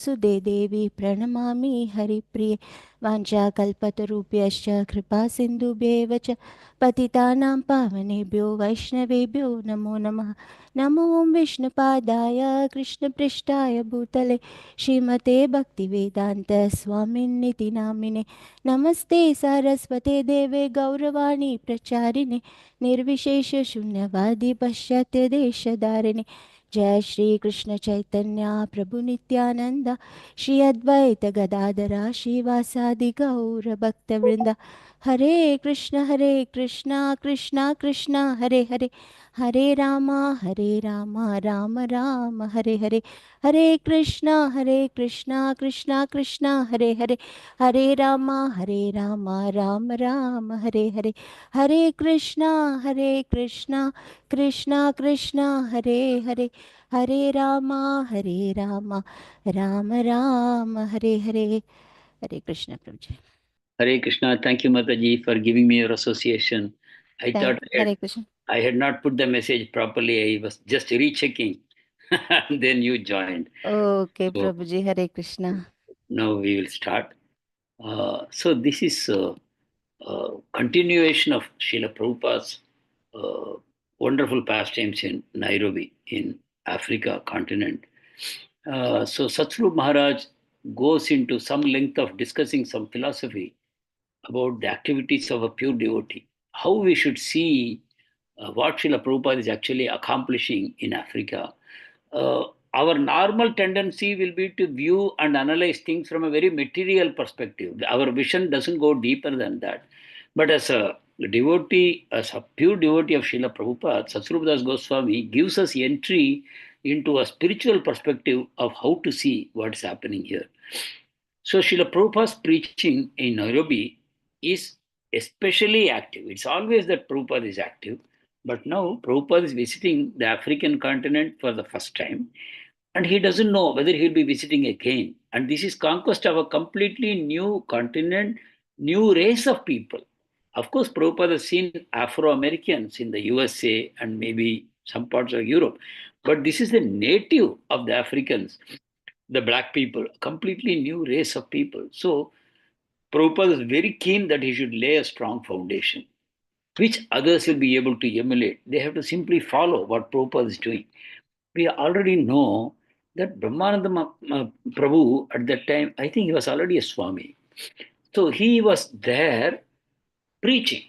सुदे देवी प्रणमामि हरिप्रिये वाञ्छाकल्पतरुभ्यश्च कृपा सिन्धुभ्येव च पतितानां पावनेभ्यो वैष्णवेभ्यो नमो नमः। नमो विष्णुपादाय कृष्णपृष्ठाय भूतले श्रीमते भक्तिवेदान्त स्वामिन्निति नामिने नमस्ते सरस्वते देवे गौरवाणी प्रचारिणे निर्विशेषशून्यवादी पश्चात्यदेशधारिणे जय श्री कृष्ण चैतन्य प्रभु नित्यानंद श्री अद्वैत गदाधरा श्रीवासादि गौर भक्तवृंद हरे कृष्ण कृष्ण कृष्ण हरे हरे हरे राम राम राम हरे हरे हरे कृष्ण कृष्ण कृष्ण हरे हरे हरे राम राम राम हरे हरे हरे कृष्ण कृष्ण कृष्ण हरे हरे हरे राम राम राम हरे हरे हरे कृष्ण प्रभु जी। Hare Krishna. Thank you, Mataji, for giving me your association. I thought Hare Krishna. I had not put the message properly. I was just rechecking. Then you joined. Okay So Prabhu ji, Hare Krishna. now we will start. So this is continuation of Srila Prabhupada's uh, wonderful pastimes in Nairobi, in Africa continent. So Satsru Maharaj goes into some length of discussing some philosophy about the activities of a pure devotee, how we should see what Srila Prabhupada is actually accomplishing in Africa. Uh, our normal tendency will be to view and analyze things from a very material perspective. Our vision doesn't go deeper than that. But as a devotee, as a pure devotee of Srila Prabhupada, Satsrupadas Goswami gives us entry into a spiritual perspective of how to see what's happening here. So Srila Prabhupada's preaching in Nairobi is especially active. It's always that Prabhupada is active. But now Prabhupada is visiting the African continent for the first time. And he doesn't know whether he'll be visiting again. And this is conquest of a completely new continent, new race of people. Of course, Prabhupada has seen Afro-Americans in the USA and maybe some parts of Europe. But this is the native of the Africans, the black people, a completely new race of people. So Prabhupada is very keen that he should lay a strong foundation, which others will be able to emulate. They have to simply follow what Prabhupada is doing. We already know that Brahmananda Prabhu at that time, I think he was already a Swami. So he was there preaching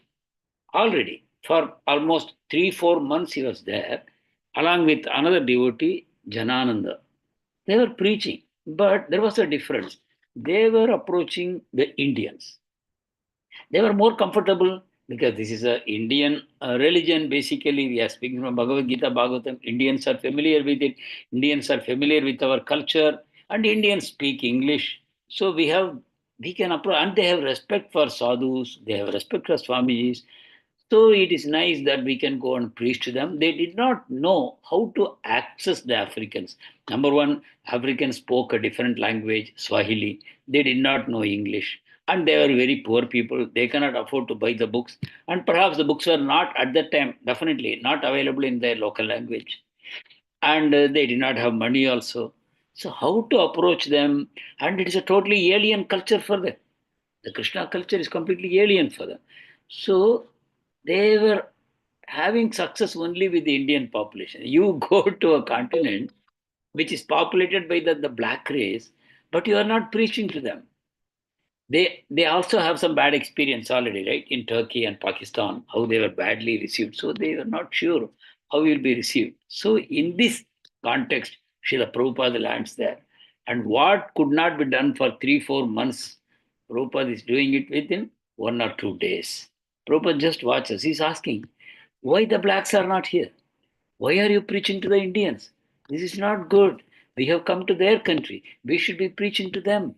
already for almost 3-4 months. He was there along with another devotee, Janananda. They were preaching, but there was a difference. They were approaching the Indians. They were more comfortable because this is a Indian religion. Basically, we are speaking from Bhagavad Gita, Bhagavatam. Indians are familiar with it. Indians are familiar with our culture, and Indians speak English. So we can approach, and they have respect for sadhus. They have respect for Swamijis. So it is nice that we can go and preach to them. They did not know how to access the Africans. Number one, Africans spoke a different language, Swahili. They did not know English. And they were very poor people. They cannot afford to buy the books. And perhaps the books were not at that time, definitely not available in their local language. And they did not have money also. So, how to approach them? And it is a totally alien culture for them. The Krishna culture is completely alien for them. So they were having success only with the Indian population. You go to a continent which is populated by the black race, but you are not preaching to them. They also have some bad experience already, right? In Turkey and Pakistan, how they were badly received. So they were not sure how you will be received. So in this context, Srila Prabhupada lands there. And what could not be done for 3-4 months, Prabhupada is doing it within 1 or 2 days. Prabhupada just watches. He's asking, why the blacks are not here? Why are you preaching to the Indians? This is not good. We have come to their country. We should be preaching to them.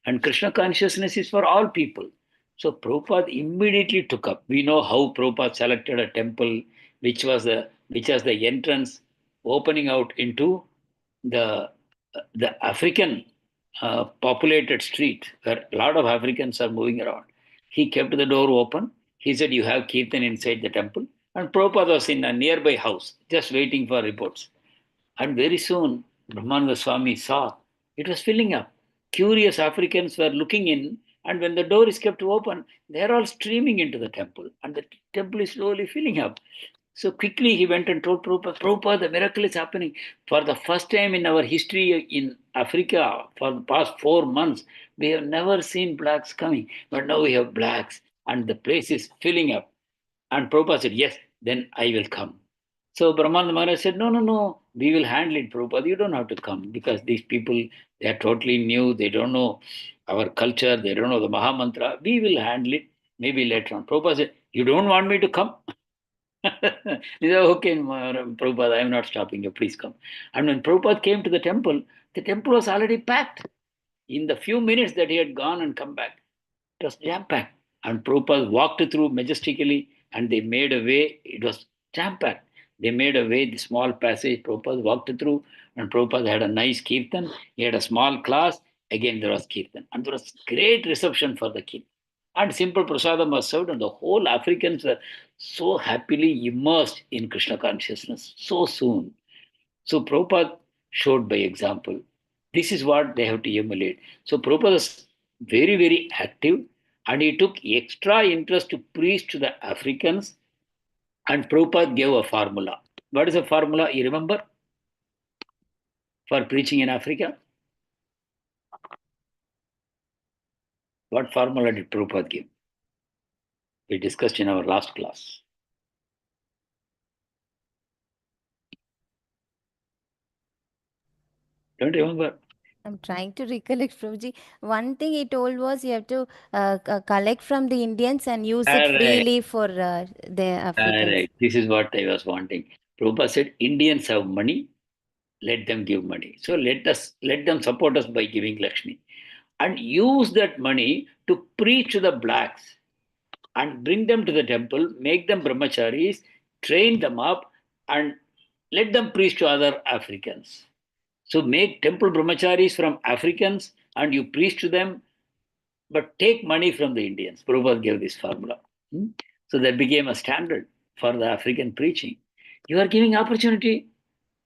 And Krishna consciousness is for all people. So Prabhupada immediately took up. We know how Prabhupada selected a temple which was the entrance opening out into the African populated street where a lot of Africans are moving around. He kept the door open. He said, "You have Kirtan inside the temple." And Prabhupada was in a nearby house, just waiting for reports. And very soon, Brahmananda Swami saw It was filling up. Curious Africans were looking in, and when the door is kept open, they're all streaming into the temple, and the temple is slowly filling up. So quickly he went and told Prabhupada, Prabhupada, the miracle is happening. For the first time in our history in Africa, for the past 4 months, we have never seen blacks coming, but now we have blacks, and the place is filling up. And Prabhupada said, yes, then I will come. So Brahmananda Maharaj said, no, no, no, we will handle it, Prabhupada. You don't have to come because these people, they are totally new. They don't know our culture. They don't know the Maha Mantra. We will handle it maybe later on. Prabhupada said, you don't want me to come? He said, okay, Prabhupada, I am not stopping you. Please come. And when Prabhupada came to the temple was already packed. In the few minutes that he had gone and come back, it was jam packed. And Prabhupada walked through majestically and they made a way. It was jam packed. They made a way, the small passage Prabhupada walked through, and Prabhupada had a nice kirtan. He had a small class. Again, there was kirtan. And there was great reception for the kirtan. And simple prasadam was served, and the whole Africans were so happily immersed in Krishna consciousness so soon. So Prabhupada showed by example. This is what they have to emulate. So Prabhupada is very, very active and he took extra interest to preach to the Africans, and Prabhupada gave a formula. What is a formula? You remember for preaching in Africa? What formula did Prabhupada give? We discussed in our last class. Don't you remember? I'm trying to recollect, Prabhuji. One thing he told was you have to collect from the Indians and use it Correct. freely for the Africans. Correct. This is what I was wanting. Prabhupada said, Indians have money, let them give money. So let them support us by giving Lakshmi. And use that money to preach to the blacks and bring them to the temple, make them brahmacharis, train them up, and let them preach to other Africans. So make temple brahmacharis from Africans and you preach to them, but take money from the Indians. Prabhupada gave this formula. Hmm? So that became a standard for the African preaching. You are giving opportunity.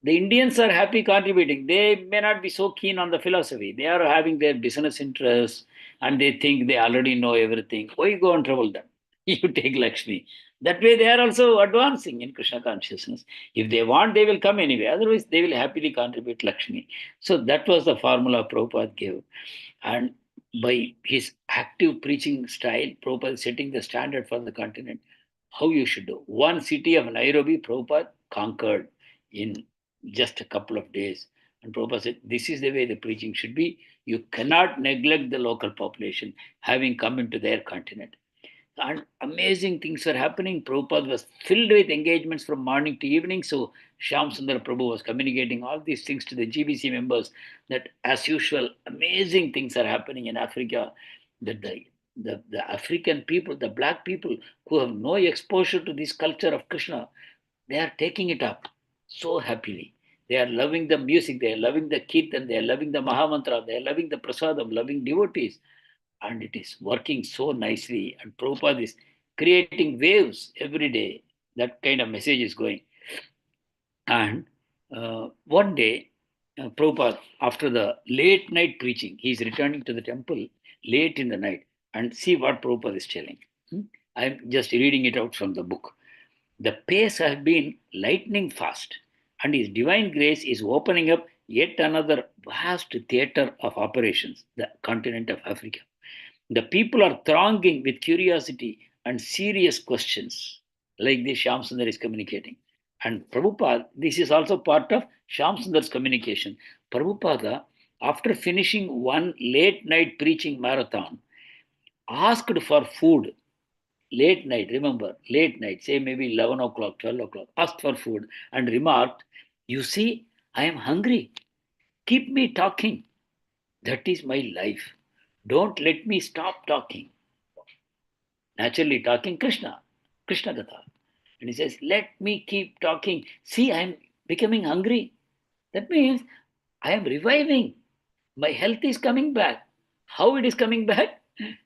The Indians are happy contributing. They may not be so keen on the philosophy. They are having their business interests and they think they already know everything. Why you go and trouble them? You take Lakshmi. That way they are also advancing in Krishna consciousness. If they want, they will come anyway. Otherwise, they will happily contribute Lakshmi. So that was the formula Prabhupada gave. And by his active preaching style, Prabhupada is setting the standard for the continent. How you should do. One city of Nairobi, Prabhupada conquered in just a couple of days. And Prabhupada said, this is the way the preaching should be. You cannot neglect the local population having come into their continent. And amazing things were happening. Prabhupada was filled with engagements from morning to evening. So Shyam Sundar Prabhu was communicating all these things to the GBC members that, as usual, amazing things are happening in Africa. That the African people, the black people who have no exposure to this culture of Krishna, they are taking it up so happily. They are loving the music, they are loving the kirtan, they are loving the Mahamantra, they are loving the prasadam, loving devotees, and it is working so nicely. And Prabhupada is creating waves every day. That kind of message is going. And one day, Prabhupada, after the late night preaching, he is returning to the temple late in the night. And see what Prabhupada is telling. I'm just reading it out from the book. The pace has been lightning fast, and His divine grace is opening up yet another vast theatre of operations, the continent of Africa. The people are thronging with curiosity and serious questions, like this Shyam Sundar is communicating. And Prabhupada, this is also part of Shyam Sundar's communication. Prabhupada, after finishing one late night preaching marathon, asked for food late night, remember, late night, say maybe 11 o'clock, 12 o'clock, asked for food and remarked, you see, I am hungry. Keep me talking. That is my life. Don't let me stop talking. Naturally talking Krishna Katha. And he says, let me keep talking. See, I am becoming hungry. That means I am reviving. My health is coming back. How it is coming back?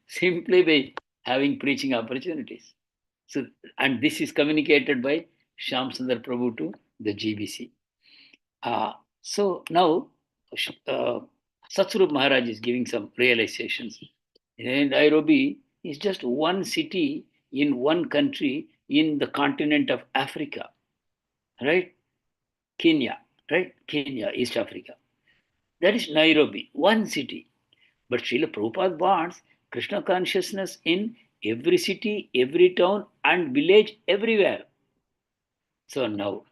Simply by having preaching opportunities. So, and this is communicated by Shyam Sundar Prabhu to the GBC. So now, uh, Satsrup Maharaj is giving some realizations. And Nairobi is just one city in one country in the continent of Africa, right? Kenya, right? Kenya, East Africa. That is Nairobi, one city. But Srila Prabhupada wants Krishna consciousness in every city, every town, and village, everywhere. So now,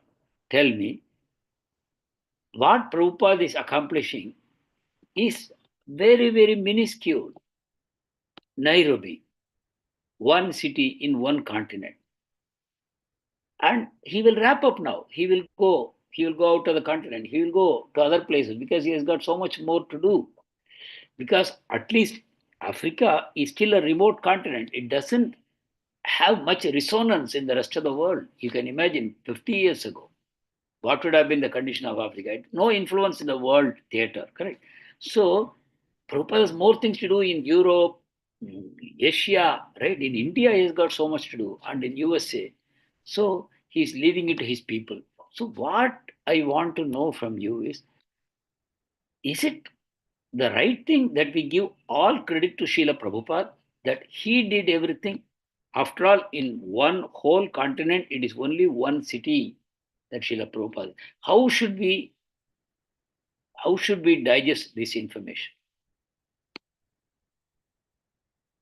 tell me, what Prabhupada is accomplishing is very, very minuscule. Nairobi, one city in one continent. And he will wrap up now. He will go out to the continent. He will go to other places because he has got so much more to do. Because at least Africa is still a remote continent. It doesn't have much resonance in the rest of the world. You can imagine 50 years ago, what would have been the condition of Africa? No influence in the world theater, correct? So, Prabhupada has more things to do in Europe, Asia, right? In India, he's got so much to do, and in USA. So, he's leaving it to his people. So, what I want to know from you is it the right thing that we give all credit to Srila Prabhupada, that he did everything? After all, in one whole continent, it is only one city that Srila Prabhupada. How should we how should we digest this information?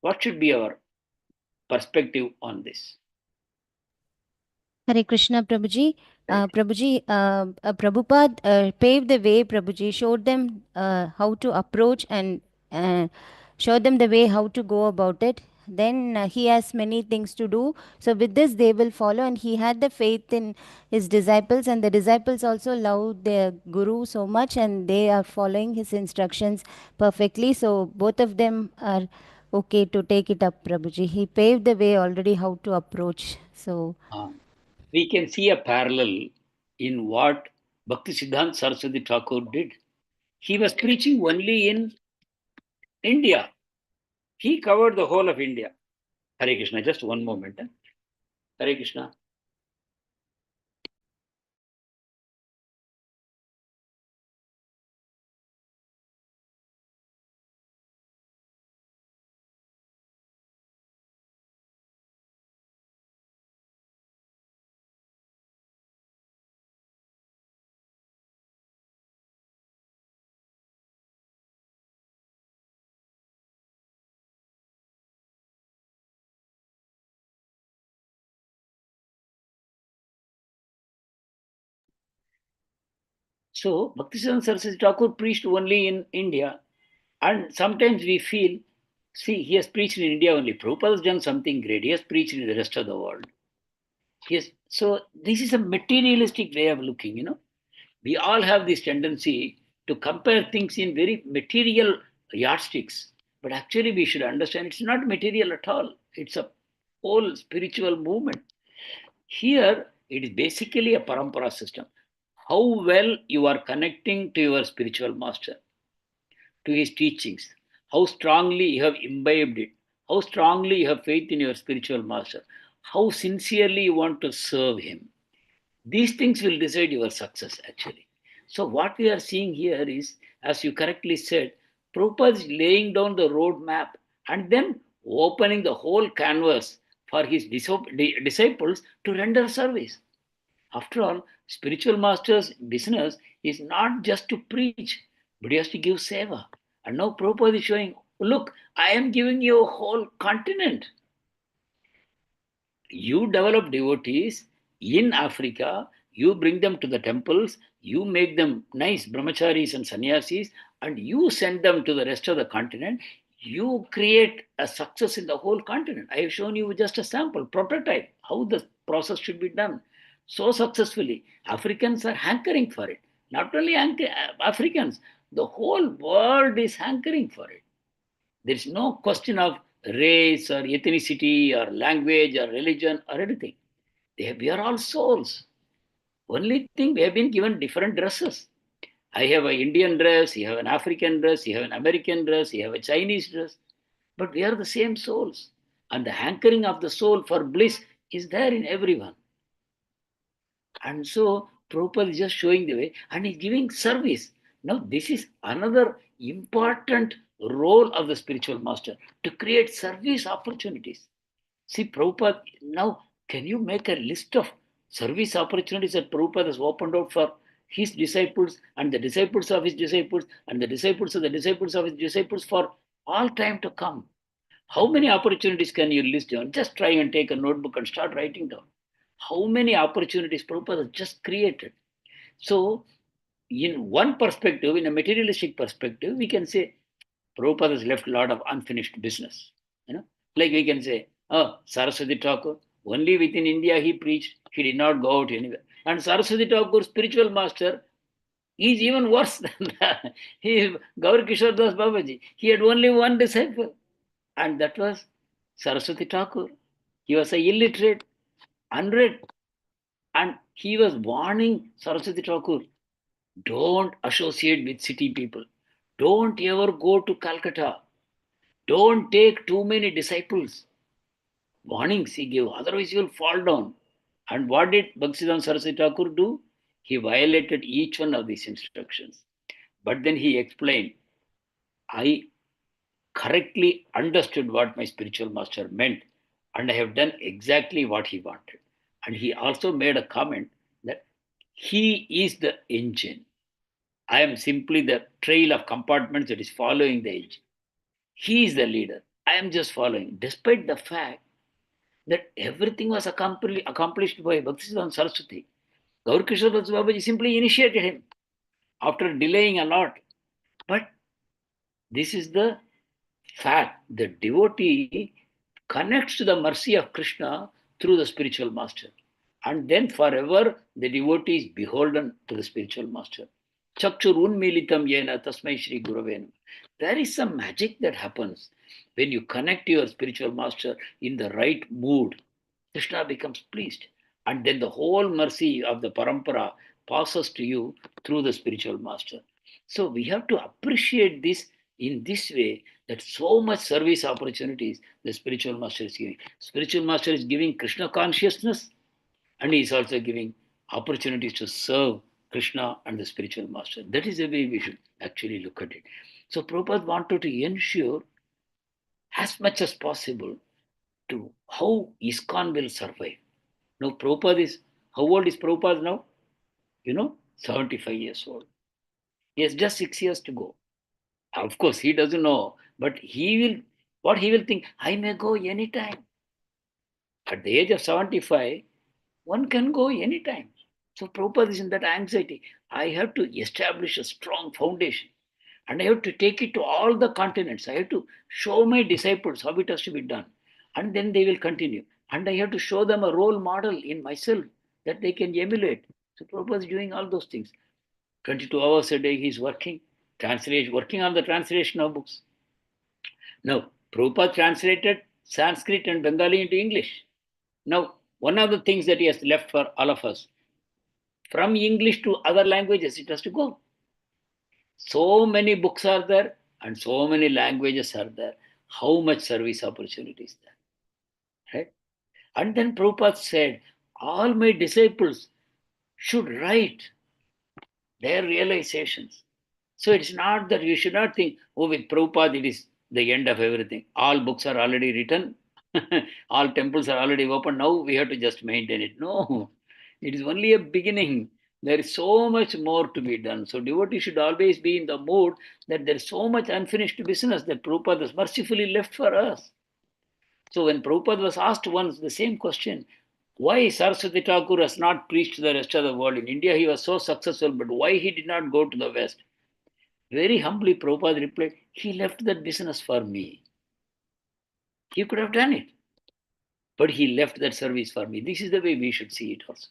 What should be our perspective on this? Hare Krishna, Prabhuji. Prabhupada paved the way, Prabhuji, showed them how to approach and uh, showed them the way how to go about it. Then he has many things to do. So, with this, they will follow. And he had the faith in his disciples, and the disciples also love their guru so much, and they are following his instructions perfectly. So, both of them are okay to take it up, Prabhuji. He paved the way already how to approach. So, We can see a parallel in what Bhakti Siddhanta Saraswati Thakur did. He was preaching only in India. He covered the whole of India. Hare Krishna, just one moment. Hare Krishna. So, Bhaktisiddhanta Saraswati Thakur preached only in India. And sometimes we feel, see, he has preached in India only. Prabhupada has done something great. He has preached in the rest of the world. Yes. So, this is a materialistic way of looking. We all have this tendency to compare things in very material yardsticks. But actually, we should understand it's not material at all. It's a whole spiritual movement. Here, it is basically a parampara system. How well you are connecting to your spiritual master, to his teachings, how strongly you have imbibed it, how strongly you have faith in your spiritual master, how sincerely you want to serve him. These things will decide your success actually. So, what we are seeing here is, as you correctly said, Prabhupada is laying down the roadmap and then opening the whole canvas for his disciples to render service. After all, spiritual master's business is not just to preach, but he has to give seva. And now Prabhupada is showing, look, I am giving you a whole continent. You develop devotees in Africa, you bring them to the temples, you make them nice brahmacharis and sannyasis, and you send them to the rest of the continent. You create a success in the whole continent. I have shown you just a sample, prototype, how the process should be done so successfully. Africans are hankering for it. Not only Africans, the whole world is hankering for it. There is no question of race or ethnicity or language or religion or anything. We are all souls. Only thing we have been given different dresses. I have an Indian dress, you have an African dress, you have an American dress, you have a Chinese dress. But we are the same souls. And the hankering of the soul for bliss is there in everyone. And so Prabhupada is just showing the way and he's giving service. Now, this is another important role of the spiritual master to create service opportunities. See, Prabhupada, now can you make a list of service opportunities that Prabhupada has opened out for his disciples and the disciples of his disciples and the disciples of the disciples of his disciples for all time to come? How many opportunities can you list down? Just try and take a notebook and start writing down. How many opportunities Prabhupada has just created? So, in one perspective, in a materialistic perspective, we can say Prabhupada has left a lot of unfinished business. You know, like we can say, oh, Saraswati Thakur, only within India he preached, he did not go out anywhere. And Saraswati Thakur, spiritual master, is even worse than that. He is Gaur Kishore Das Babaji. He had only one disciple, and that was Saraswati Thakur. He was a illiterate, unread, and he was warning Saraswati Thakur, don't associate with city people. Don't ever go to Calcutta. Don't take too many disciples. Warnings he gave, otherwise you will fall down. And what did Bhaktisiddhanta Saraswati Thakur do? He violated each one of these instructions. But then he explained, I correctly understood what my spiritual master meant, and I have done exactly what he wanted. And he also made a comment that he is the engine. I am simply the trail of compartments that is following the engine. He is the leader. I am just following, despite the fact that everything was accomplished by Bhaktisiddhanta Saraswati. Gaur Kishore Das Babaji simply initiated him after delaying a lot. But this is the fact. The devotee connects to the mercy of Krishna through the spiritual master. And then forever the devotee is beholden to the spiritual master. Chakshur unmilitam yena tasmai shri gurave. There is some magic that happens when you connect to your spiritual master in the right mood. Krishna becomes pleased. And then the whole mercy of the parampara passes to you through the spiritual master. So we have to appreciate this in this way, that so much service opportunities the spiritual master is giving. Spiritual master is giving Krishna consciousness, and he is also giving opportunities to serve Krishna and the spiritual master. That is the way we should actually look at it. So Prabhupada wanted to ensure as much as possible to how ISKCON will survive. Now Prabhupada is, how old is Prabhupada now? 75 years old. He has just 6 years to go. Of course, he doesn't know, but what he will think, I may go anytime. At the age of 75, one can go anytime. So Prabhupada is in that anxiety. I have to establish a strong foundation, and I have to take it to all the continents. I have to show my disciples how it has to be done, and then they will continue. And I have to show them a role model in myself that they can emulate. So Prabhupada is doing all those things. 22 hours a day he's working on the translation of books. Now, Prabhupada translated Sanskrit and Bengali into English. Now, one of the things that he has left for all of us, from English to other languages, it has to go. So many books are there and so many languages are there. How much service opportunity is there? Right? And then Prabhupada said, all my disciples should write their realizations. So it's not that you should not think, oh, with Prabhupada, it is the end of everything. All books are already written, all temples are already open. Now we have to just maintain it. No, it is only a beginning. There is so much more to be done. So devotees should always be in the mood that there is so much unfinished business that Prabhupada has mercifully left for us. So when Prabhupada was asked once the same question, why Saraswati Thakur has not preached to the rest of the world? In India, he was so successful, but why he did not go to the West? Very humbly, Prabhupada replied, he left that business for me. He could have done it, but he left that service for me. This is the way we should see it also.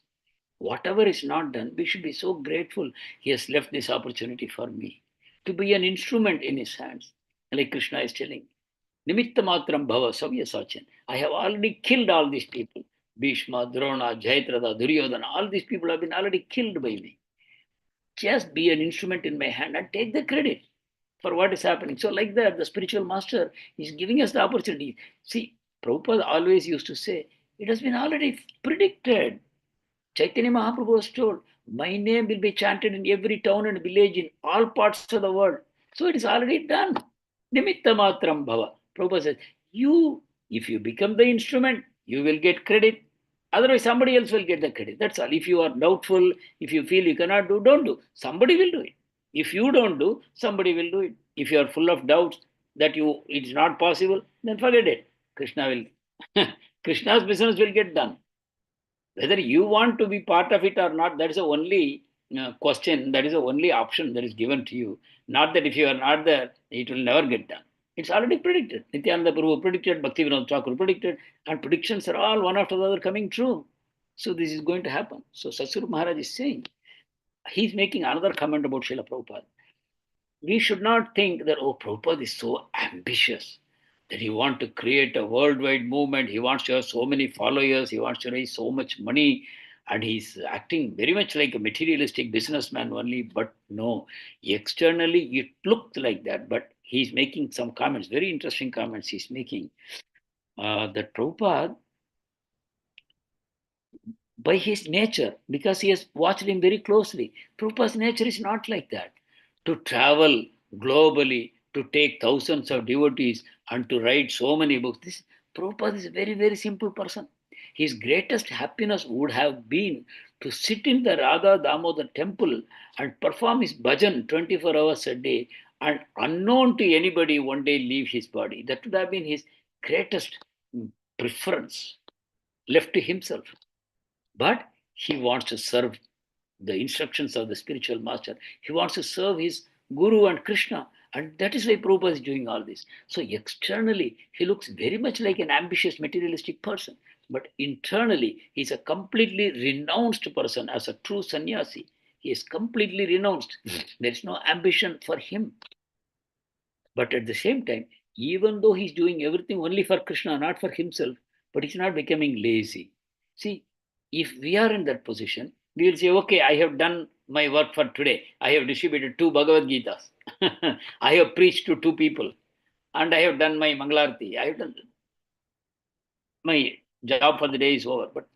Whatever is not done, we should be so grateful he has left this opportunity for me to be an instrument in his hands. Like Krishna is telling, Nimitta matram bhava savya sachin. I have already killed all these people. Bhishma, Drona, Jaitrada, Duryodhana, all these people have been already killed by me. Just be an instrument in my hand and take the credit for what is happening. So, like that, the spiritual master is giving us the opportunity. See, Prabhupada always used to say, it has been already predicted. Chaitanya Mahaprabhu was told, My name will be chanted in every town and village in all parts of the world. So it is already done. Nimitta matram bhava. Prabhupada says, you, if you become the instrument, you will get credit. Otherwise, somebody else will get the credit. That's all. If you are doubtful, if you feel you cannot do, don't do. Somebody will do it. If you don't do, somebody will do it. If you are full of doubts that you it's not possible, then forget it. Krishna will Krishna's business will get done. Whether you want to be part of it or not, that is the only question, that is the only option that is given to you. Not that if you are not there, it will never get done. It's already predicted. Nityananda Prabhu predicted, Bhaktivinoda Thakur predicted, and predictions are all one after the other coming true. So this is going to happen. So Satsuru Maharaj is saying, he's making another comment about Srila Prabhupada. We should not think that, oh, Prabhupada is so ambitious that he wants to create a worldwide movement. He wants to have so many followers. He wants to raise so much money. And he's acting very much like a materialistic businessman only. But no, externally it looked like that. But he's making some comments, very interesting comments he's making. That Prabhupada, by his nature, because he has watched him very closely. Prabhupada's nature is not like that. To travel globally, to take thousands of devotees, and to write so many books. This Prabhupada is a very, very simple person. His greatest happiness would have been to sit in the Radha Damodar temple and perform his bhajan 24 hours a day and unknown to anybody one day leave his body. That would have been his greatest preference left to himself. But he wants to serve the instructions of the spiritual master. He wants to serve his Guru and Krishna. And that is why Prabhupada is doing all this. So externally, he looks very much like an ambitious materialistic person. But internally, he's a completely renounced person as a true sannyasi. He is completely renounced. There is no ambition for him. But at the same time, even though he's doing everything only for Krishna, not for himself, but he's not becoming lazy. See, if we are in that position, we will say, okay, I have done my work for today. I have distributed 2 Bhagavad Gitas. I have preached to 2 people. And I have done my Mangalarti. I have done my job for the day is over. But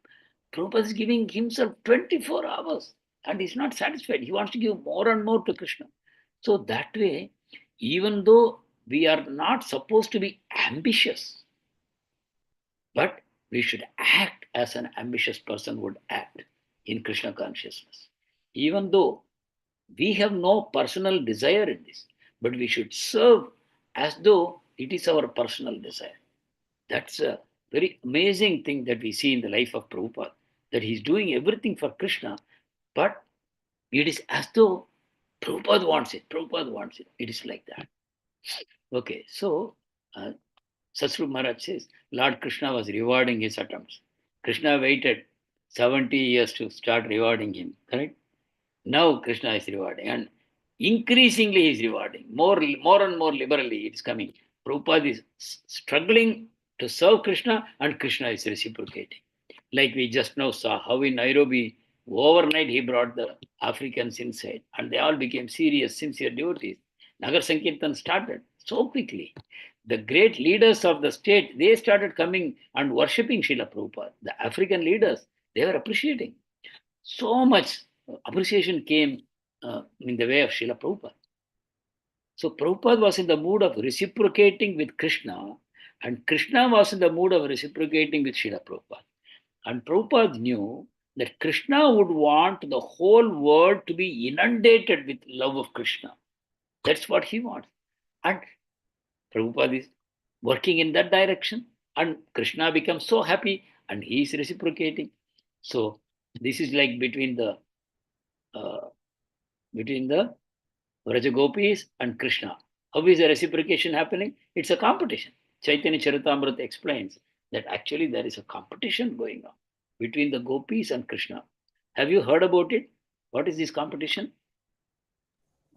Prabhupada is giving himself 24 hours and he's not satisfied. He wants to give more and more to Krishna. So that way, even though we are not supposed to be ambitious, but we should act as an ambitious person would act in Krishna consciousness. Even though we have no personal desire in this, but we should serve as though it is our personal desire. That's a very amazing thing that we see in the life of Prabhupada, that he's doing everything for Krishna, but it is as though Prabhupada wants it. Prabhupada wants it. It is like that. Okay, so uh, Satsru Maharaj says Lord Krishna was rewarding his attempts. Krishna waited 70 years to start rewarding him, correct? Now Krishna is rewarding, and increasingly he is rewarding. More and more liberally it is coming. Prabhupada is struggling to serve Krishna, and Krishna is reciprocating. Like we just now saw how in Nairobi, overnight he brought the Africans inside, and they all became serious, sincere devotees. Nagar Sankirtan started so quickly. The great leaders of the state, they started coming and worshipping Srila Prabhupada. The African leaders, they were appreciating. So much appreciation came in the way of Srila Prabhupada. So Prabhupada was in the mood of reciprocating with Krishna, and Krishna was in the mood of reciprocating with Srila Prabhupada. And Prabhupada knew that Krishna would want the whole world to be inundated with love of Krishna. That's what he wants. And Prabhupada is working in that direction. And Krishna becomes so happy and he is reciprocating. So this is like uh, between the Vrajagopis and Krishna. How is the reciprocation happening? It's a competition. Chaitanya Charitamrita explains that actually there is a competition going on between the gopis and Krishna. Have you heard about it? What is this competition?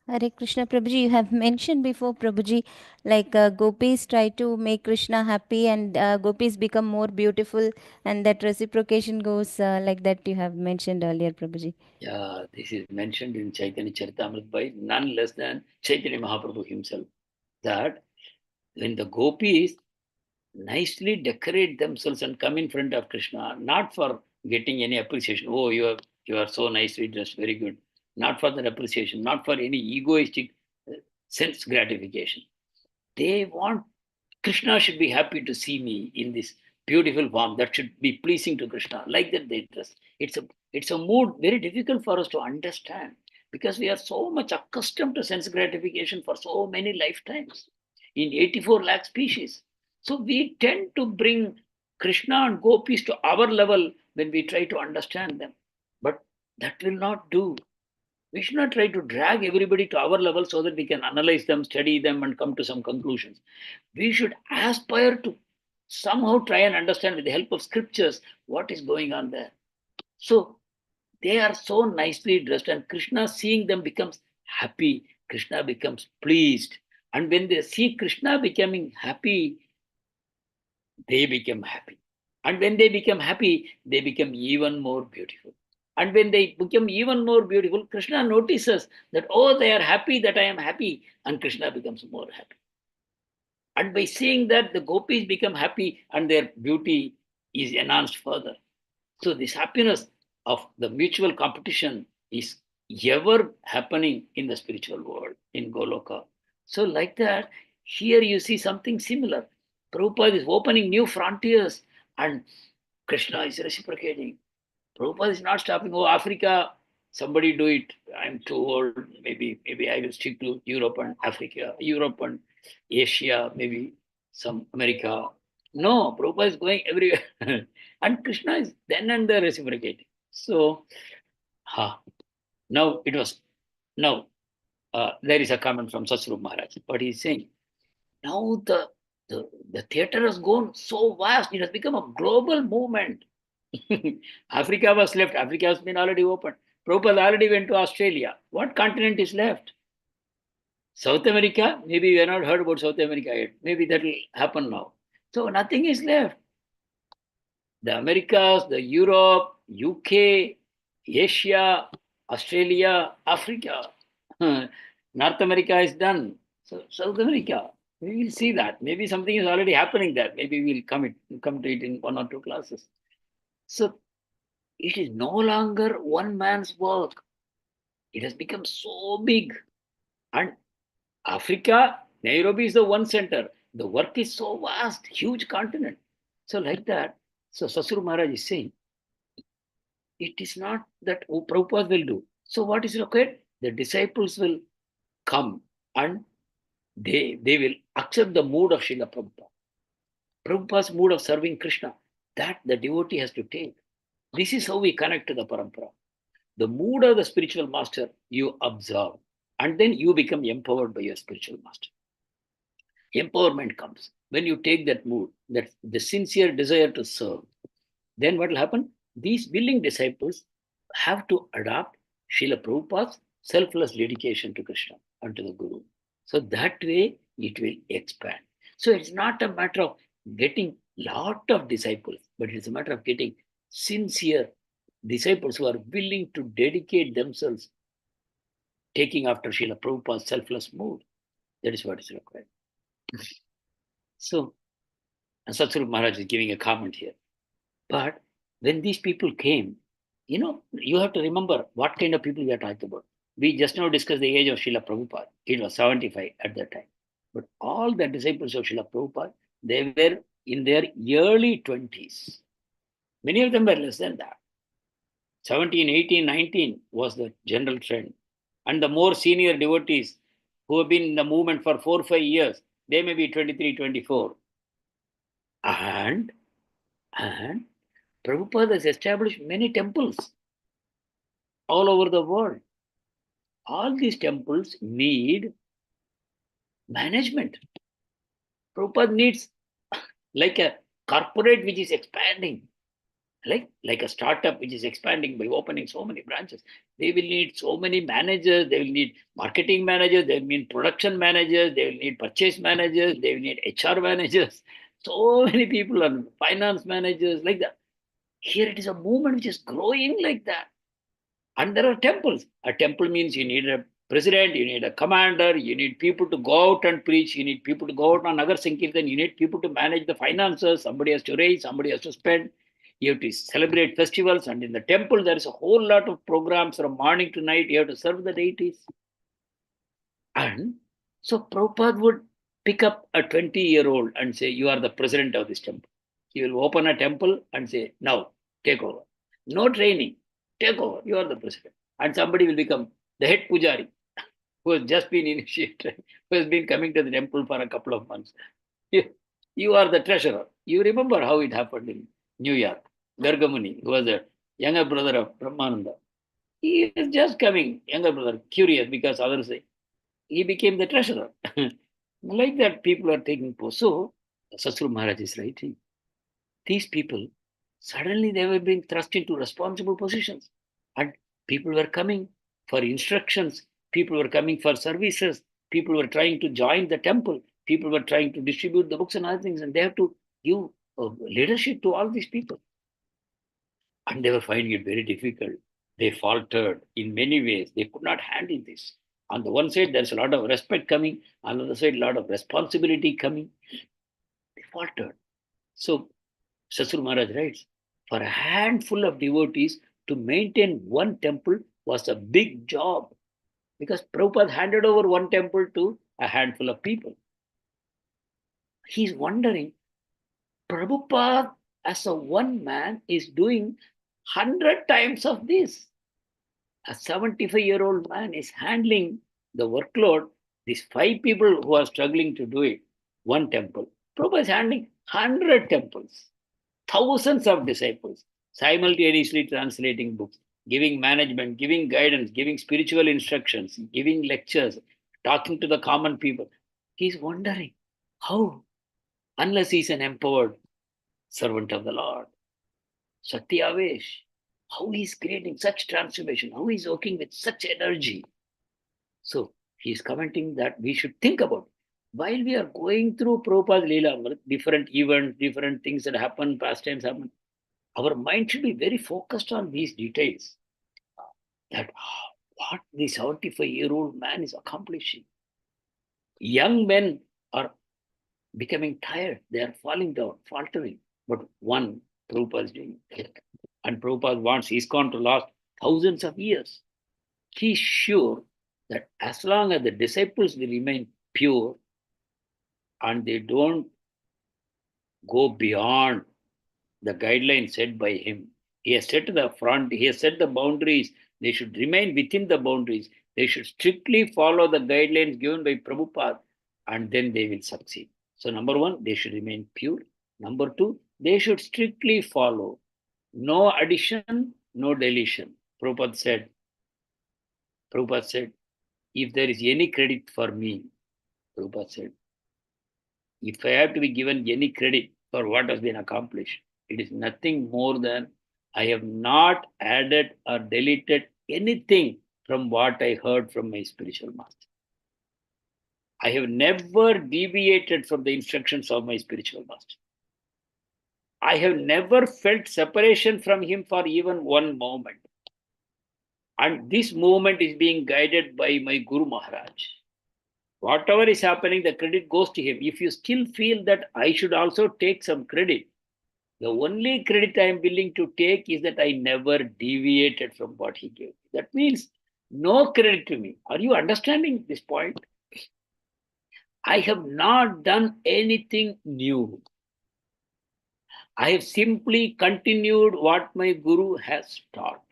Hare Krishna Prabhuji, you have mentioned before, Prabhuji, like gopis try to make Krishna happy and gopis become more beautiful, and that reciprocation goes like that you have mentioned earlier, Prabhuji. Yeah, this is mentioned in Chaitanya Charitamrita by none less than Chaitanya Mahaprabhu himself. That when the gopis nicely decorate themselves and come in front of Krishna, not for getting any appreciation. Oh, you have You are so nicely dressed, very good. Not for the appreciation, not for any egoistic sense gratification. They want Krishna should be happy to see me in this beautiful form that should be pleasing to Krishna. Like that they dress. It's a mood very difficult for us to understand because we are so much accustomed to sense gratification for so many lifetimes in 84 lakh species. So we tend to bring Krishna and gopis to our level when we try to understand them. But that will not do. We should not try to drag everybody to our level so that we can analyze them, study them, and come to some conclusions. We should aspire to somehow try and understand with the help of scriptures what is going on there. So they are so nicely dressed, and Krishna seeing them becomes happy. Krishna becomes pleased. And when they see Krishna becoming happy, they become happy. And when they become happy, they become even more beautiful. And when they become even more beautiful, Krishna notices that, oh, they are happy that I am happy. And Krishna becomes more happy. And by seeing that, the gopis become happy and their beauty is enhanced further. So, this happiness of the mutual competition is ever happening in the spiritual world, in Goloka. So, like that, here you see something similar. Prabhupada is opening new frontiers and Krishna is reciprocating. Prabhupada is not stopping. Oh, Africa, somebody do it. I'm too old. Maybe I will stick to Europe and Africa, Europe and Asia, maybe some America. No, Prabhupada is going everywhere. And Krishna is then and there reciprocating. So, now it was, now there is a comment from Sasrup Maharaj. What he is saying, now the theater has gone so vast, it has become a global movement. Africa was left. Africa has been already opened. Prabhupada already went to Australia. What continent is left? South America? Maybe we have not heard about South America yet. Maybe that will happen now. So nothing is left. The Americas, the Europe, UK, Asia, Australia, Africa. North America is done. So South America, we will see that. Maybe something is already happening there. Maybe we'll come to it in one or two classes. So it is no longer one man's work. It has become so big. And Africa, Nairobi is the one center. The work is so vast, huge continent. So, like that, so Sasur Maharaj is saying, it is not that Prabhupada will do. So, what is required? The disciples will come and they will accept the mood of Srila Prabhupada. Prabhupada's mood of serving Krishna, that the devotee has to take. This is how we connect to the parampara. The mood of the spiritual master you observe, and then you become empowered by your spiritual master. Empowerment comes when you take that mood, that the sincere desire to serve. Then what will happen? These willing disciples have to adopt Srila Prabhupada's selfless dedication to Krishna and to the Guru. So that way it will expand. So it's not a matter of getting lot of disciples, but it's a matter of getting sincere disciples who are willing to dedicate themselves, taking after Srila Prabhupada's selfless mood. That is what is required. So, Satsuru Maharaj is giving a comment here. But when these people came, you have to remember what kind of people we are talking about. We just now discussed the age of Srila Prabhupada. It was 75 at that time. But all the disciples of Srila Prabhupada, they were in their early 20s. Many of them were less than that. 17, 18, 19 was the general trend. And the more senior devotees who have been in the movement for 4 or 5 years, they may be 23, 24. And Prabhupada has established many temples all over the world. All these temples need management. Prabhupada needs like a corporate which is expanding, like a startup which is expanding by opening so many branches. They will need so many managers. They will need marketing managers. They will need production managers. They will need purchase managers. They will need HR managers. So many people are finance managers like that. Here it is a movement which is growing like that. And there are temples. A temple means you need a president, you need a commander, you need people to go out and preach, you need people to go out on Nagar Sankirtan, you need people to manage the finances, somebody has to raise, somebody has to spend. You have to celebrate festivals, and in the temple, there is a whole lot of programs from morning to night. You have to serve the deities. And so Prabhupada would pick up a 20-year-old and say, "You are the president of this temple." He will open a temple and say, "Now, take over." No training, take over. You are the president. And somebody will become the head pujari who has just been initiated, who has been coming to the temple for a couple of months. You are the treasurer. You remember how it happened in New York. Gargamuni, who was a younger brother of Brahmananda, he is just coming, younger brother, curious because others say, he became the treasurer. Like that, people are taking post. So, Sasru Maharaj is writing, these people, suddenly they were being thrust into responsible positions. And people were coming for instructions, people were coming for services, people were trying to join the temple, people were trying to distribute the books and other things, and they have to give leadership to all these people. And they were finding it very difficult. They faltered in many ways. They could not handle this. On the one side, there's a lot of respect coming. On the other side, a lot of responsibility coming. They faltered. So, Sasur Maharaj writes, for a handful of devotees to maintain one temple was a big job because Prabhupada handed over one temple to a handful of people. He's wondering, Prabhupada as a one man is doing 100 times of this. A 75-year-old man is handling the workload. These 5 people who are struggling to do it, one temple. Prabhupada is handling 100 temples, thousands of disciples, simultaneously translating books, giving management, giving guidance, giving spiritual instructions, giving lectures, talking to the common people. He's wondering how, unless he's an empowered servant of the Lord, Satyavesh, how he's creating such transformation, how he's working with such energy. So he's commenting that we should think about while we are going through Prabhupada's Lilamrt, different events, different things that happen, pastimes happen, our mind should be very focused on these details. That what the 75-year-old man is accomplishing. Young men are becoming tired, they are falling down, faltering. But one, Prabhupada is doing it. And Prabhupada wants ISKCON to last thousands of years. He's sure that as long as the disciples will remain pure and they don't go beyond the guidelines set by him, he has set the front, he has set the boundaries, they should remain within the boundaries. They should strictly follow the guidelines given by Prabhupada, and then they will succeed. So, number one, they should remain pure. Number two, they should strictly follow. No addition, no deletion. Prabhupada said, if there is any credit for me, Prabhupada said, if I have to be given any credit for what has been accomplished, it is nothing more than I have not added or deleted anything from what I heard from my spiritual master. I have never deviated from the instructions of my spiritual master. I have never felt separation from him for even one moment. And this movement is being guided by my Guru Maharaj. Whatever is happening, the credit goes to him. If you still feel that I should also take some credit, the only credit I am willing to take is that I never deviated from what he gave. That means no credit to me. Are you understanding this point? I have not done anything new. I have simply continued what my Guru has taught.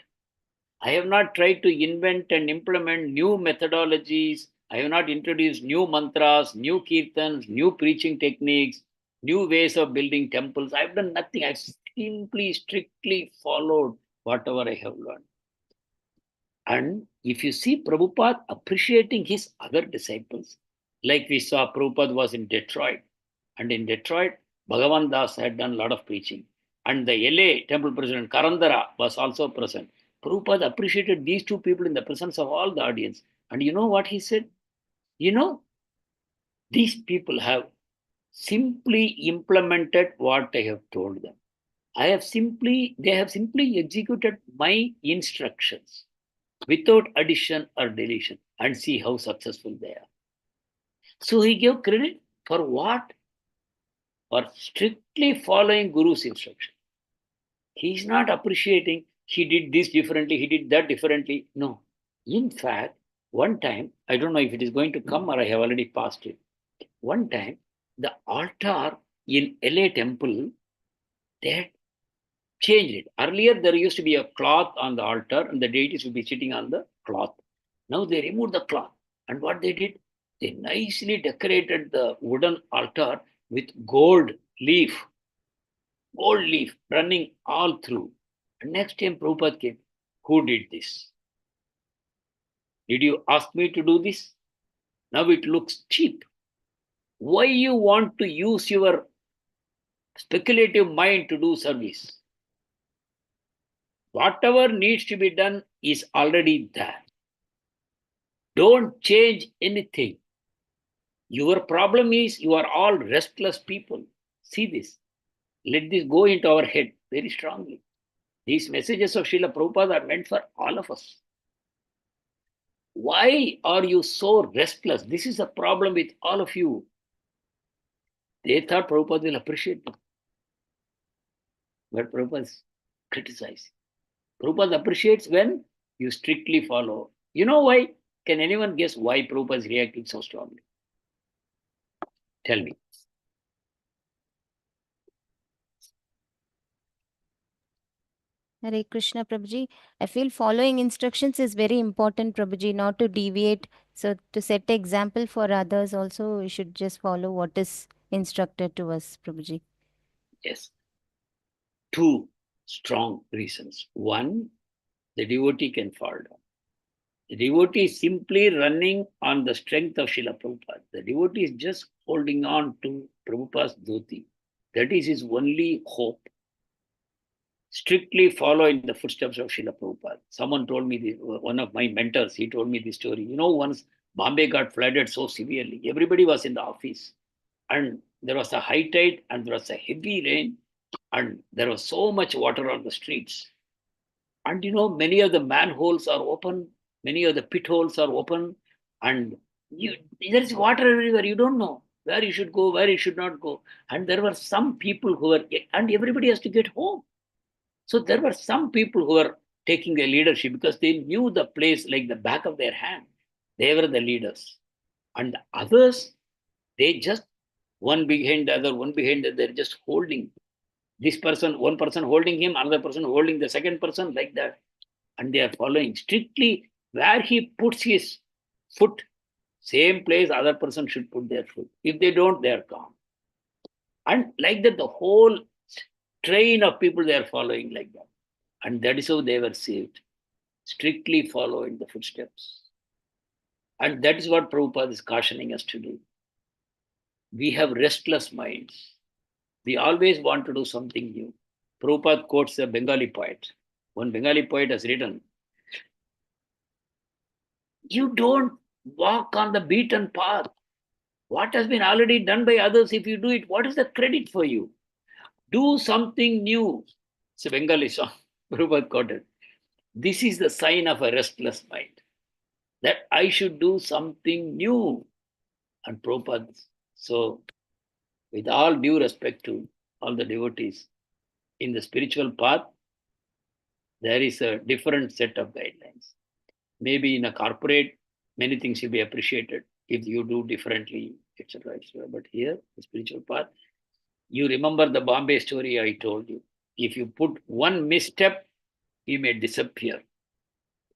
I have not tried to invent and implement new methodologies. I have not introduced new mantras, new kirtans, new preaching techniques, new ways of building temples. I've done nothing. I've simply, strictly followed whatever I have learned. And if you see Prabhupada appreciating his other disciples, like we saw Prabhupada was in Detroit, and in Detroit, Bhagavan Das had done a lot of preaching. And the LA temple president, Karandara, was also present. Prabhupada appreciated these two people in the presence of all the audience. And you know what he said? You know, these people have simply implemented what I have told them. They have simply executed my instructions without addition or deletion, and see how successful they are. So he gave credit for what? For strictly following Guru's instruction. He's not appreciating he did this differently, he did that differently. No. In fact, one time, I don't know if it is going to come or I have already passed it. One time, the altar in LA temple, they had changed it. Earlier, there used to be a cloth on the altar and the deities would be sitting on the cloth. Now they removed the cloth. And what they did, they nicely decorated the wooden altar with gold leaf running all through. And next time Prabhupada came, who did this? Did you ask me to do this? Now it looks cheap. Why you want to use your speculative mind to do service? Whatever needs to be done is already there. Don't change anything. Your problem is you are all restless people. See this. Let this go into our head very strongly. These messages of Srila Prabhupada are meant for all of us. Why are you so restless? This is a problem with all of you. They thought Prabhupada will appreciate them. But Prabhupada is criticizing. Prabhupada appreciates when you strictly follow. You know why? Can anyone guess why Prabhupada is reacting so strongly? Tell me. Hare Krishna, Prabhuji. I feel following instructions is very important, Prabhuji, not to deviate. So, to set example for others, also, we should just follow what is instructed to us, Prabhuji. Yes. Two strong reasons. One, the devotee can fall down. The devotee is simply running on the strength of Srila Prabhupada. The devotee is just holding on to Prabhupada's dhoti. That is his only hope. Strictly follow in the footsteps of Srila Prabhupada. Someone told me, one of my mentors, he told me this story. You know, once Bombay got flooded so severely, everybody was in the office, and there was a high tide, and there was a heavy rain, and there was so much water on the streets. And you know, many of the manholes are open, many of the pit holes are open, and there is water everywhere. You don't know where you should go, where you should not go. And there were some people who were, and everybody has to get home. So there were some people who were taking the leadership because they knew the place like the back of their hand. They were the leaders. And the others, they just one behind the other, one behind the other, they're just holding this person, one person holding him, another person holding the second person, like that. And they are following strictly where he puts his foot, same place other person should put their foot. If they don't, they are calm. And like that, the whole train of people they are following like that. And that is how they were saved. Strictly following the footsteps. And that is what Prabhupada is cautioning us to do. We have restless minds. We always want to do something new. Prabhupada quotes a Bengali poet. One Bengali poet has written, you don't walk on the beaten path. What has been already done by others, if you do it, what is the credit for you? Do something new. It's a Bengali song. Prabhupada quoted. This is the sign of a restless mind, that I should do something new. And Prabhupada, so with all due respect to all the devotees, in the spiritual path, there is a different set of guidelines. Maybe in a corporate, many things will be appreciated if you do differently, etc., etc. But here, the spiritual path, you remember the Bombay story I told you. If you put one misstep, he may disappear,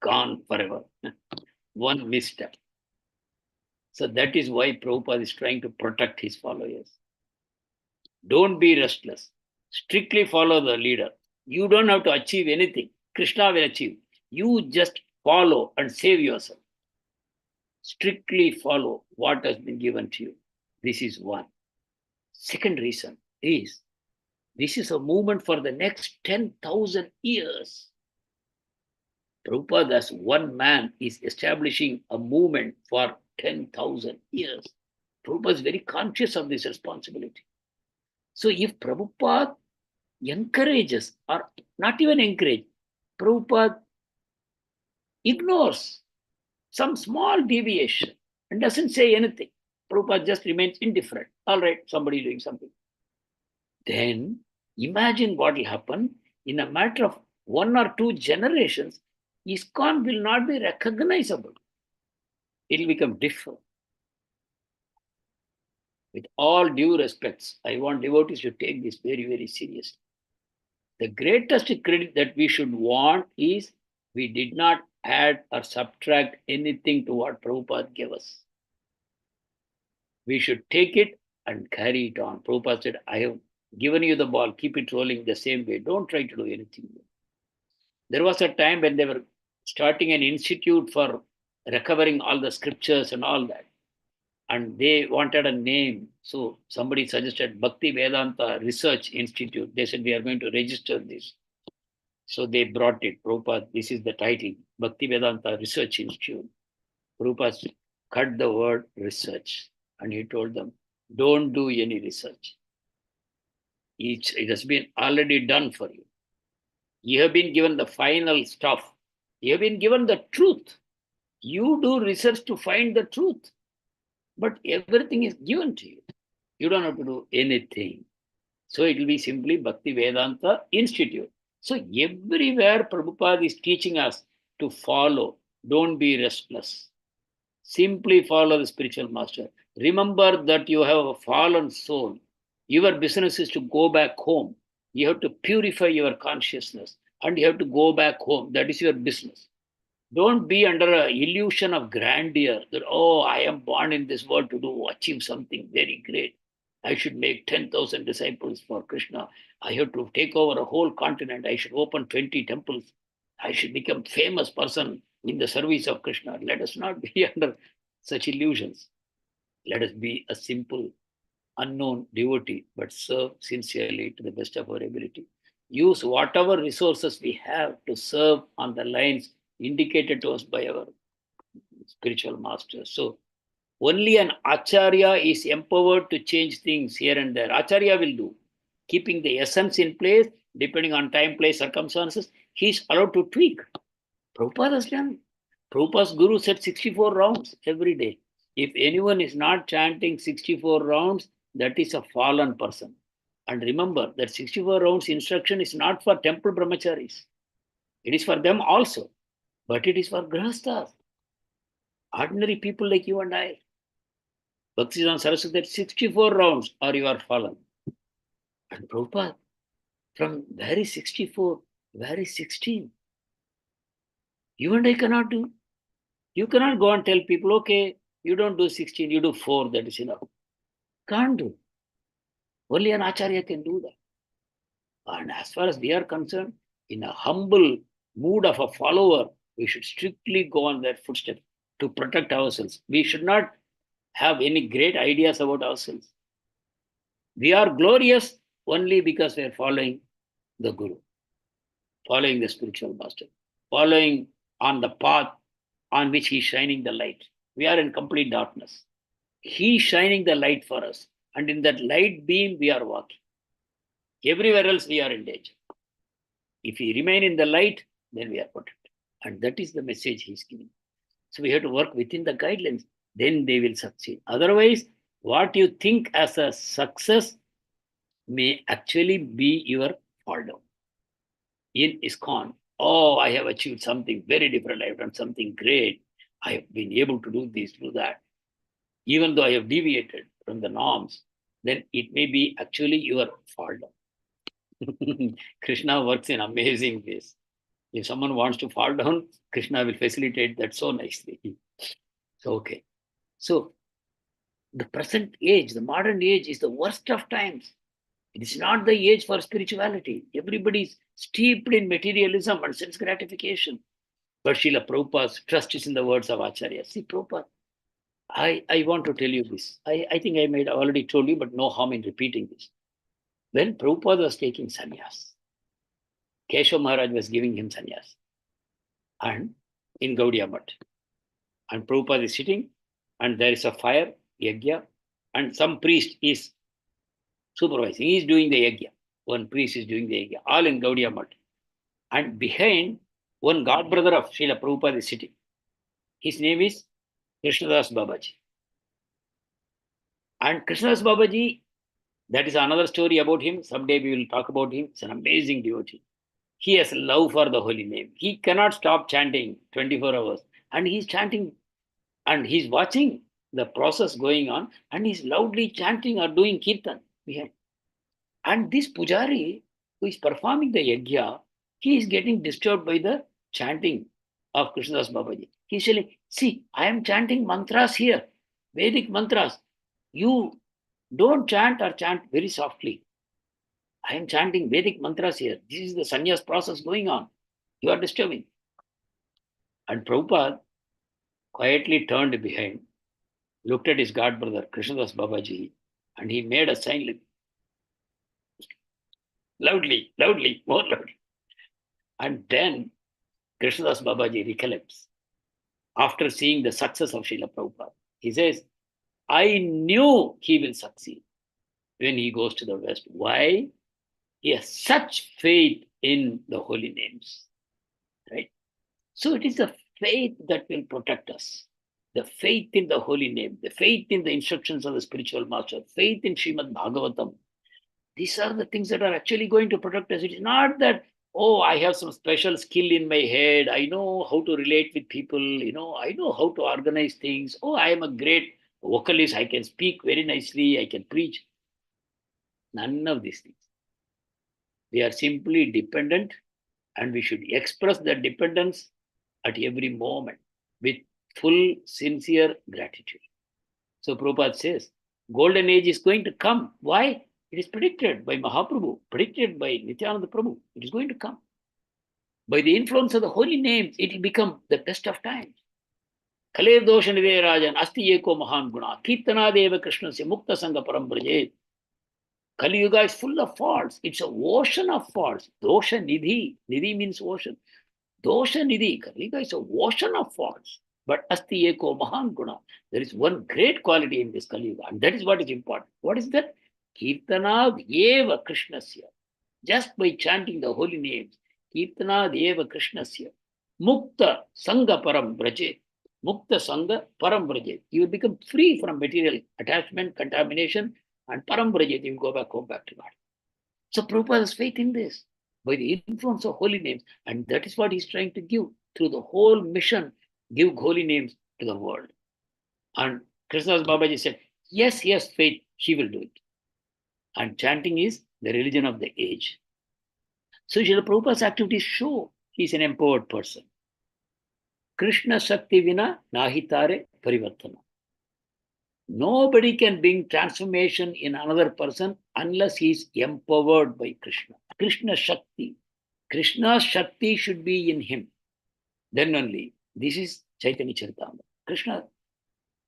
gone forever. One misstep. So that is why Prabhupada is trying to protect his followers. Don't be restless. Strictly follow the leader. You don't have to achieve anything. Krishna will achieve. You just follow and save yourself. Strictly follow what has been given to you. This is one. Second reason is this is a movement for the next 10,000 years. Prabhupada, as one man, is establishing a movement for 10,000 years. Prabhupada is very conscious of this responsibility. So if Prabhupada encourages or not even encourage, Prabhupada ignores some small deviation and doesn't say anything. Prabhupada just remains indifferent. All right, somebody doing something. Then imagine what will happen in a matter of 1 or 2 generations, ISKCON will not be recognizable. It will become different. With all due respects, I want devotees to take this very, very seriously. The greatest credit that we should want is we did not add or subtract anything to what Prabhupada gave us. We should take it and carry it on. Prabhupada said, I have given you the ball, keep it rolling the same way. Don't try to do anything new. There was a time when they were starting an institute for recovering all the scriptures and all that. And they wanted a name. So somebody suggested Bhakti Vedanta Research Institute. They said, we are going to register this. So they brought it. Prabhupada, this is the title, Bhakti Vedanta Research Institute. Prabhupada cut the word research and he told them, don't do any research. It has been already done for you. You have been given the final stuff. You have been given the truth. You do research to find the truth. But everything is given to you. You don't have to do anything. So it will be simply Bhakti Vedanta Institute. So everywhere Prabhupada is teaching us to follow. Don't be restless. Simply follow the spiritual master. Remember that you have a fallen soul. Your business is to go back home. You have to purify your consciousness and you have to go back home. That is your business. Don't be under an illusion of grandeur that, oh, I am born in this world to do, achieve something very great. I should make 10,000 disciples for Krishna. I have to take over a whole continent. I should open 20 temples. I should become famous person in the service of Krishna. Let us not be under such illusions. Let us be a simple, unknown devotee, but serve sincerely to the best of our ability. Use whatever resources we have to serve on the lines indicated to us by our spiritual masters. So only an acharya is empowered to change things here and there. Acharya will do, keeping the essence in place, depending on time, place, circumstances. He is allowed to tweak. Prabhupada has done. Prabhupada's guru said 64 rounds every day. If anyone is not chanting 64 rounds, that is a fallen person. And remember that 64 rounds instruction is not for temple brahmacharis. It is for them also. But it is for grahasthas, ordinary people like you and I. Bhaktisiddhanta Saraswati said 64 rounds or you are fallen. And Prabhupada, from where is 64? Where is 16? You and I cannot do. You cannot go and tell people, okay, you don't do 16, you do 4, that is enough. Can't do. Only an acharya can do that. And as far as we are concerned, in a humble mood of a follower, we should strictly go on their footsteps to protect ourselves. We should not have any great ideas about ourselves. We are glorious only because we are following the Guru, following the spiritual master, following on the path on which he is shining the light. We are in complete darkness. He is shining the light for us. And in that light beam, we are walking. Everywhere else, we are in danger. If we remain in the light, then we are protected. And that is the message he is giving. So we have to work within the guidelines. Then they will succeed. Otherwise, what you think as a success may actually be your fall down. In ISKCON, oh, I have achieved something very different. I have done something great. I have been able to do this, do that. Even though I have deviated from the norms, then it may be actually your fall down. Krishna works in amazing ways. If someone wants to fall down, Krishna will facilitate that so nicely. So, okay. So, the present age, the modern age is the worst of times. It is not the age for spirituality. Everybody is steeped in materialism and sense gratification. But Srila Prabhupada's trust is in the words of Acharya. See, Prabhupada, I want to tell you this. I think I might have already told you, but no harm in repeating this. When Prabhupada was taking sannyas, Keshav Maharaj was giving him sannyas. And in Gaudiya Math. And Prabhupada is sitting, and there is a fire, yajna, and some priest is supervising. He is doing the yajna. One priest is doing the yajna, all in Gaudiya Math. And behind, one god brother of Srila Prabhupada is sitting. His name is Krishnadas Babaji. And Krishnadas Babaji, that is another story about him. Someday we will talk about him. He's an amazing devotee. He has love for the holy name. He cannot stop chanting 24 hours. And he's chanting and he's watching the process going on and he's loudly chanting or doing kirtan behind. And this pujari who is performing the yajna, he is getting disturbed by the chanting of Krishnadas Babaji. He's saying, see, I am chanting mantras here, Vedic mantras. You don't chant or chant very softly. I am chanting Vedic mantras here. This is the sannyas process going on. You are disturbing. And Prabhupada quietly turned behind, looked at his god brother, Krishnadas Babaji, and he made a sign loudly, loudly, more loudly. And then Krishnadas Babaji recollects after seeing the success of Srila Prabhupada. He says, I knew he will succeed when he goes to the West. Why? He has such faith in the holy names. Right? So it is the faith that will protect us. The faith in the holy name, the faith in the instructions of the spiritual master, faith in Srimad Bhagavatam. These are the things that are actually going to protect us. It is not that, oh, I have some special skill in my head. I know how to relate with people. I know how to organize things. Oh, I am a great vocalist. I can speak very nicely. I can preach. None of these things. We are simply dependent and we should express that dependence at every moment with full, sincere gratitude. So Prabhupada says, golden age is going to come. Why? It is predicted by Mahaprabhu, predicted by Nityananda Prabhu. It is going to come. By the influence of the holy names, it will become the best of times. Kaler dosha nide rajan asti eko mahan guna kirtana deva krishna se mukta sangha param brajet. Kali Yuga is full of faults. It's an ocean of faults. Dosha nidhi. Nidhi means ocean. Dosha nidhi. Kali Yuga is an ocean of faults. But asti eko mahan guna. There is one great quality in this Kali Yuga. And that is what is important. What is that? Kirtana eva krishnasya. Just by chanting the holy names. Kirtana eva krishnasya. Mukta sangha param brajet. Mukta sangha param brajet. You will become free from material attachment, contamination, and param brajet. You will go back home, back to God. So Prabhupada has faith in this by the influence of holy names. And that is what he's trying to give through the whole mission, give holy names to the world. And Krishnadas Babaji said, yes, he has faith, he will do it. And chanting is the religion of the age. So Srila Prabhupada's activities show he's an empowered person. Krishna Shakti Vina Nahitare Parivartana. Nobody can bring transformation in another person unless he is empowered by Krishna. Krishna Shakti. Krishna's Shakti should be in him. Then only. This is Chaitanya Charitamrita. Krishna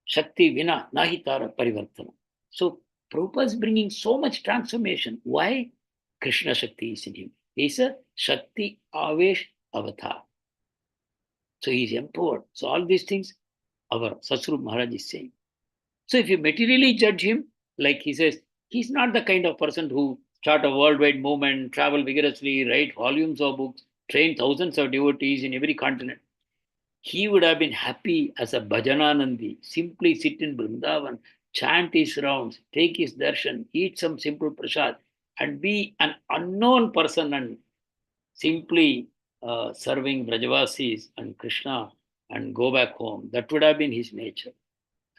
Shakti Vina Nahitara Parivartana. So Prabhupada is bringing so much transformation. Why? Krishna Shakti is in him. He is a Shakti Avesh Avatar. So he is empowered. So all these things our Satsvarup Maharaj is saying. So if you materially judge him, like he says, he's not the kind of person who start a worldwide movement, travel vigorously, write volumes of books, train thousands of devotees in every continent. He would have been happy as a Bhajananandi, simply sit in Vrindavan, chant his rounds, take his darshan, eat some simple prasad, and be an unknown person and simply serving Brajavasis and Krishna and go back home. That would have been his nature,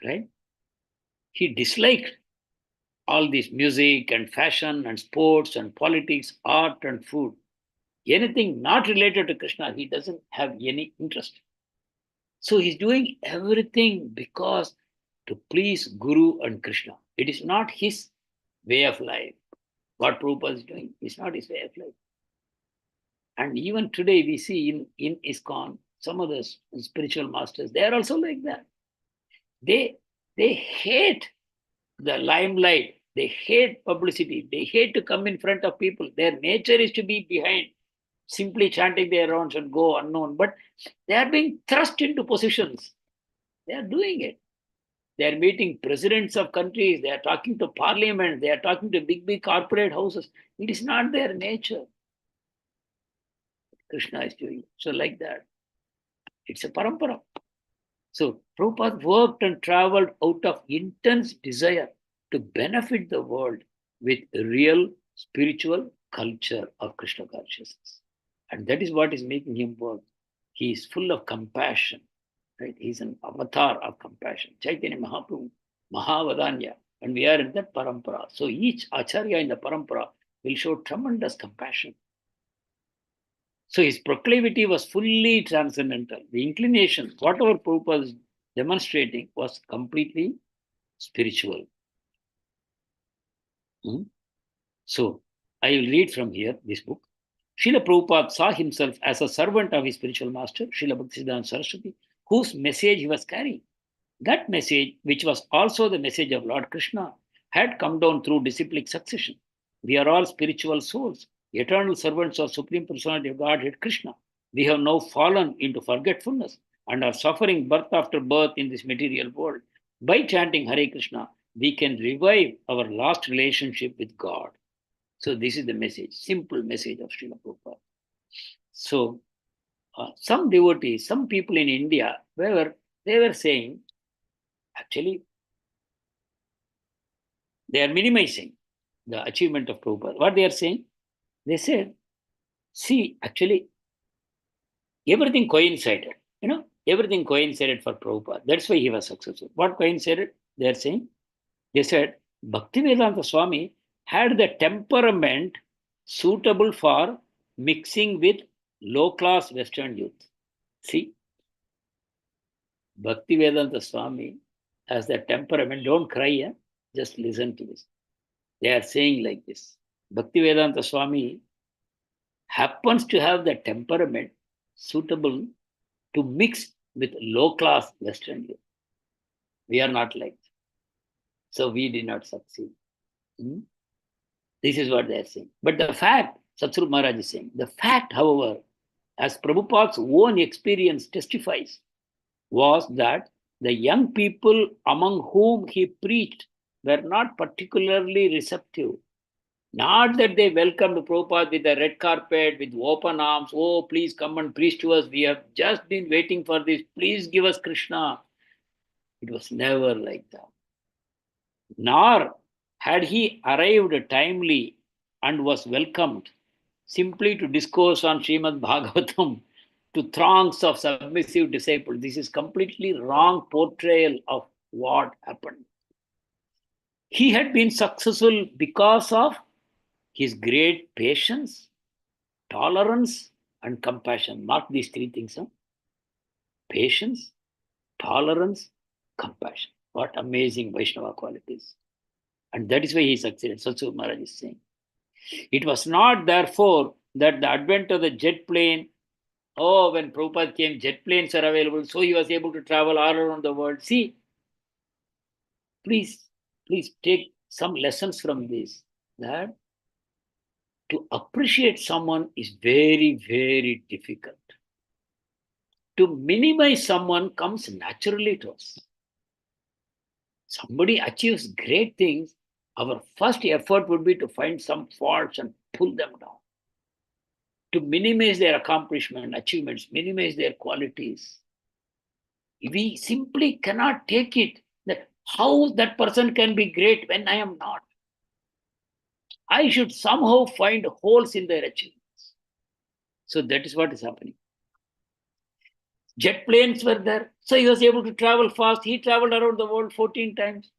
right? He disliked all this music and fashion and sports and politics, art and food. Anything not related to Krishna, he doesn't have any interest. So he's doing everything because to please Guru and Krishna. It is not his way of life. What Prabhupada is doing is not his way of life. And even today we see in ISKCON, some of the spiritual masters, they are also like that. They hate the limelight. They hate publicity. They hate to come in front of people. Their nature is to be behind, simply chanting their rounds and go unknown. But they are being thrust into positions. They are doing it. They are meeting presidents of countries. They are talking to parliament. They are talking to big corporate houses. It is not their nature. Krishna is doing it. So like that. It's a parampara. So Prabhupada worked and traveled out of intense desire to benefit the world with real spiritual culture of Krishna consciousness. And that is what is making him work. He is full of compassion, right? He's an avatar of compassion. Chaitanya Mahaprabhu, Mahavadanya, and we are in that parampara. So each acharya in the parampara will show tremendous compassion. So his proclivity was fully transcendental. The inclination, whatever Prabhupada was demonstrating, was completely spiritual. Hmm? So I will read from here this book. Srila Prabhupada saw himself as a servant of his spiritual master, Srila Bhaktisiddhanta Saraswati, whose message he was carrying. That message, which was also the message of Lord Krishna, had come down through disciplic succession. We are all spiritual souls, eternal servants of Supreme Personality of Godhead Krishna. We have now fallen into forgetfulness and are suffering birth after birth in this material world. By chanting Hare Krishna, we can revive our lost relationship with God. So this is the message, simple message of Srila Prabhupada. So some devotees, some people in India, they were saying, actually, they are minimizing the achievement of Prabhupada. What they are saying? They said, see, actually, everything coincided. Everything coincided for Prabhupada. That's why he was successful. What coincided? They are saying, they said, Bhaktivedanta Swami had the temperament suitable for mixing with low class Western youth. See, Bhaktivedanta Swami has the temperament. Don't cry, yeah? Just listen to this. They are saying like this. Bhaktivedanta Swami happens to have the temperament suitable to mix with low class Western youth. We are not like that. So we did not succeed. Hmm? This is what they are saying. But the fact, Satsuru Maharaj is saying, the fact, however, as Prabhupada's own experience testifies, was that the young people among whom he preached were not particularly receptive. Not that they welcomed Prabhupada with a red carpet, with open arms. Oh, please come and preach to us. We have just been waiting for this. Please give us Krishna. It was never like that. Nor had he arrived timely and was welcomed simply to discourse on Srimad Bhagavatam to throngs of submissive disciples. This is completely wrong portrayal of what happened. He had been successful because of his great patience, tolerance, and compassion. Mark these three things. Huh? Patience, tolerance, compassion. What amazing Vaishnava qualities. And that is why he succeeded. Satsur Maharaj is saying. It was not, therefore, that the advent of the jet plane, when Prabhupada came, jet planes are available, so he was able to travel all around the world. See, please, please take some lessons from this. That to appreciate someone is very, very difficult. To minimize someone comes naturally to us. Somebody achieves great things, our first effort would be to find some faults and pull them down. To minimize their accomplishment, achievements, minimize their qualities. We simply cannot take it that how that person can be great when I am not. I should somehow find holes in their achievements. So that is what is happening. Jet planes were there, so he was able to travel fast. He traveled around the world 14 times.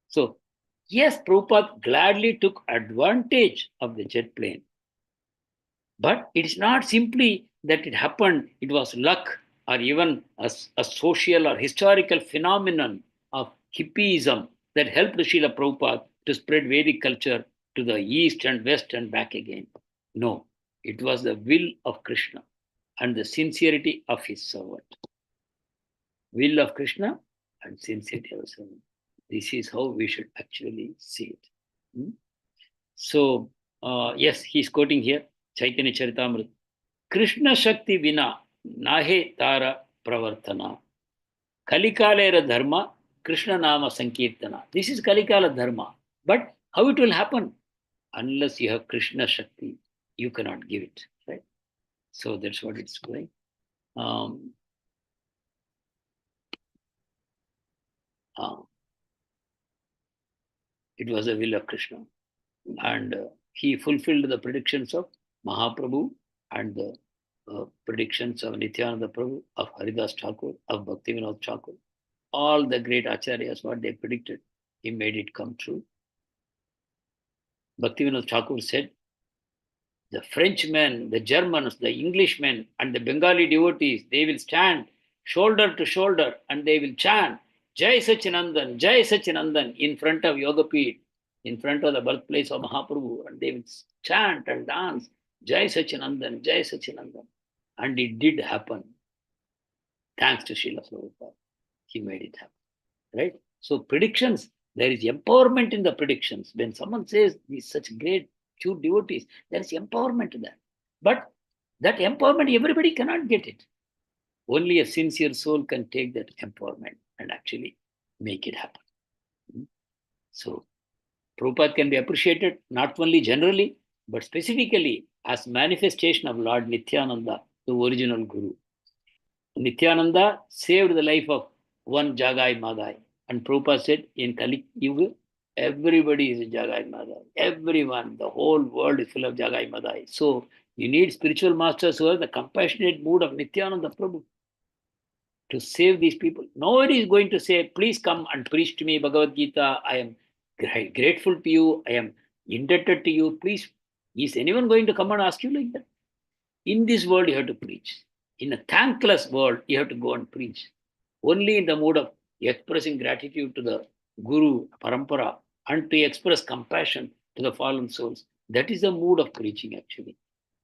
So, yes, Prabhupada gladly took advantage of the jet plane. But it's not simply that it happened, it was luck or even a social or historical phenomenon of hippiism that helped Srila Prabhupada to spread Vedic culture to the east and west and back again. No, it was the will of Krishna and the sincerity of his servant. Will of Krishna and sincerity of his servant. This is how we should actually see it. Hmm? So, yes, he's quoting here Chaitanya Charitamrita. Krishna Shakti Vina Nahe Tara Pravartana. Kalikalera Dharma Krishna Nama Sankirtana. This is Kalikala Dharma. But how it will happen? Unless you have Krishna Shakti, you cannot give it. Right? So that's what it's going. It was the will of Krishna. And he fulfilled the predictions of Mahaprabhu and the predictions of Nityananda Prabhu, of Haridas Thakur, of Bhaktivinoda Thakur, all the great acharyas, what they predicted, he made it come true. Bhaktivinoda Thakur said, the Frenchmen, the Germans, the Englishmen, and the Bengali devotees, they will stand shoulder to shoulder and they will chant Jai Sachinandan in front of Yogapeeth, in front of the birthplace of Mahaprabhu, and they will chant and dance Jai Sachinandan, Jai Sachinandan. And it did happen. Thanks to Srila Prabhupada. He made it happen. Right? So predictions, there is empowerment in the predictions. When someone says these such great, pure devotees, there is empowerment to that. But that empowerment, everybody cannot get it. Only a sincere soul can take that empowerment and actually make it happen. So Prabhupada can be appreciated not only generally, but specifically as manifestation of Lord Nityananda, the original Guru. Nityananda saved the life of one Jagai Madai. And Prabhupada said, in Kali Yuga, everybody is a Jagai Madai. Everyone, the whole world is full of Jagai Madai. So you need spiritual masters who have the compassionate mood of Nityananda Prabhu to save these people. Nobody is going to say, please come and preach to me Bhagavad Gita. I am grateful to you. I am indebted to you. Please, is anyone going to come and ask you like that? In this world, you have to preach. In a thankless world, you have to go and preach. Only in the mood of expressing gratitude to the Guru, Parampara, and to express compassion to the fallen souls. That is the mood of preaching, actually.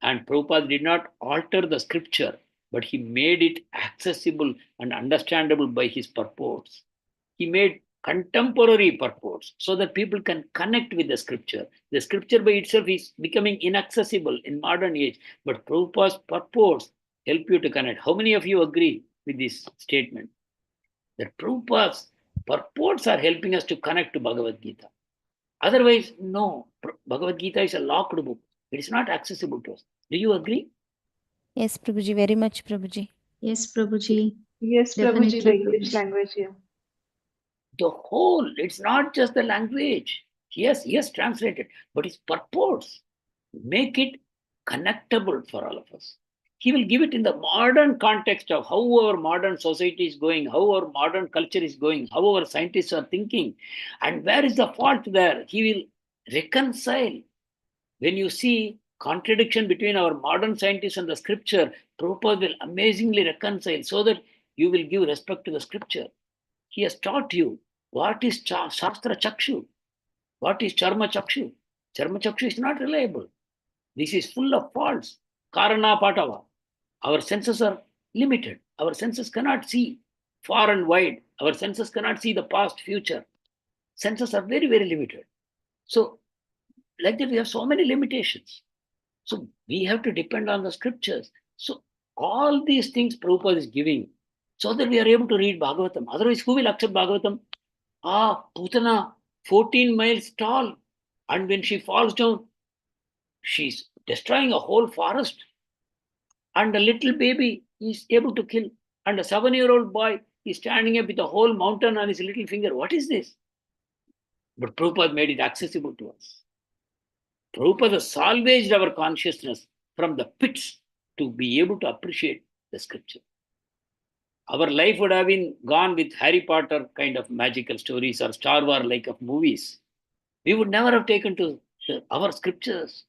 And Prabhupada did not alter the scripture, but he made it accessible and understandable by his purports. He made contemporary purports so that people can connect with the scripture. The scripture by itself is becoming inaccessible in modern age, but Prabhupada's purports help you to connect. How many of you agree with this statement? That Prabhupada's purports are helping us to connect to Bhagavad Gita. Otherwise, no, Bhagavad Gita is a locked book. It is not accessible to us. Do you agree? Yes, Prabhuji, very much, Prabhuji. Yes, Prabhuji. Yes, Definitely, Prabhuji, the English Prabhuji. language, yeah. The whole, it's not just the language. Yes, translated, but its purports make it connectable for all of us. He will give it in the modern context of how our modern society is going, how our modern culture is going, how our scientists are thinking, and where is the fault there. He will reconcile. When you see contradiction between our modern scientists and the scripture, Prabhupada will amazingly reconcile so that you will give respect to the scripture. He has taught you what is Shastra Chakshu, what is Charma Chakshu. Charma Chakshu is not reliable. This is full of faults. Karana Patava. Our senses are limited. Our senses cannot see far and wide. Our senses cannot see the past, future. Senses are very, very limited. So, like that, we have so many limitations. So, we have to depend on the scriptures. So, all these things Prabhupada is giving so that we are able to read Bhagavatam. Otherwise, who will accept Bhagavatam? Putana, 14 miles tall. And when she falls down, she's destroying a whole forest. And a little baby is able to kill. And a 7-year-old boy is standing up with a whole mountain on his little finger. What is this? But Prabhupada made it accessible to us. Prabhupada salvaged our consciousness from the pits to be able to appreciate the scripture. Our life would have been gone with Harry Potter kind of magical stories or Star Wars like of movies. We would never have taken to our scriptures.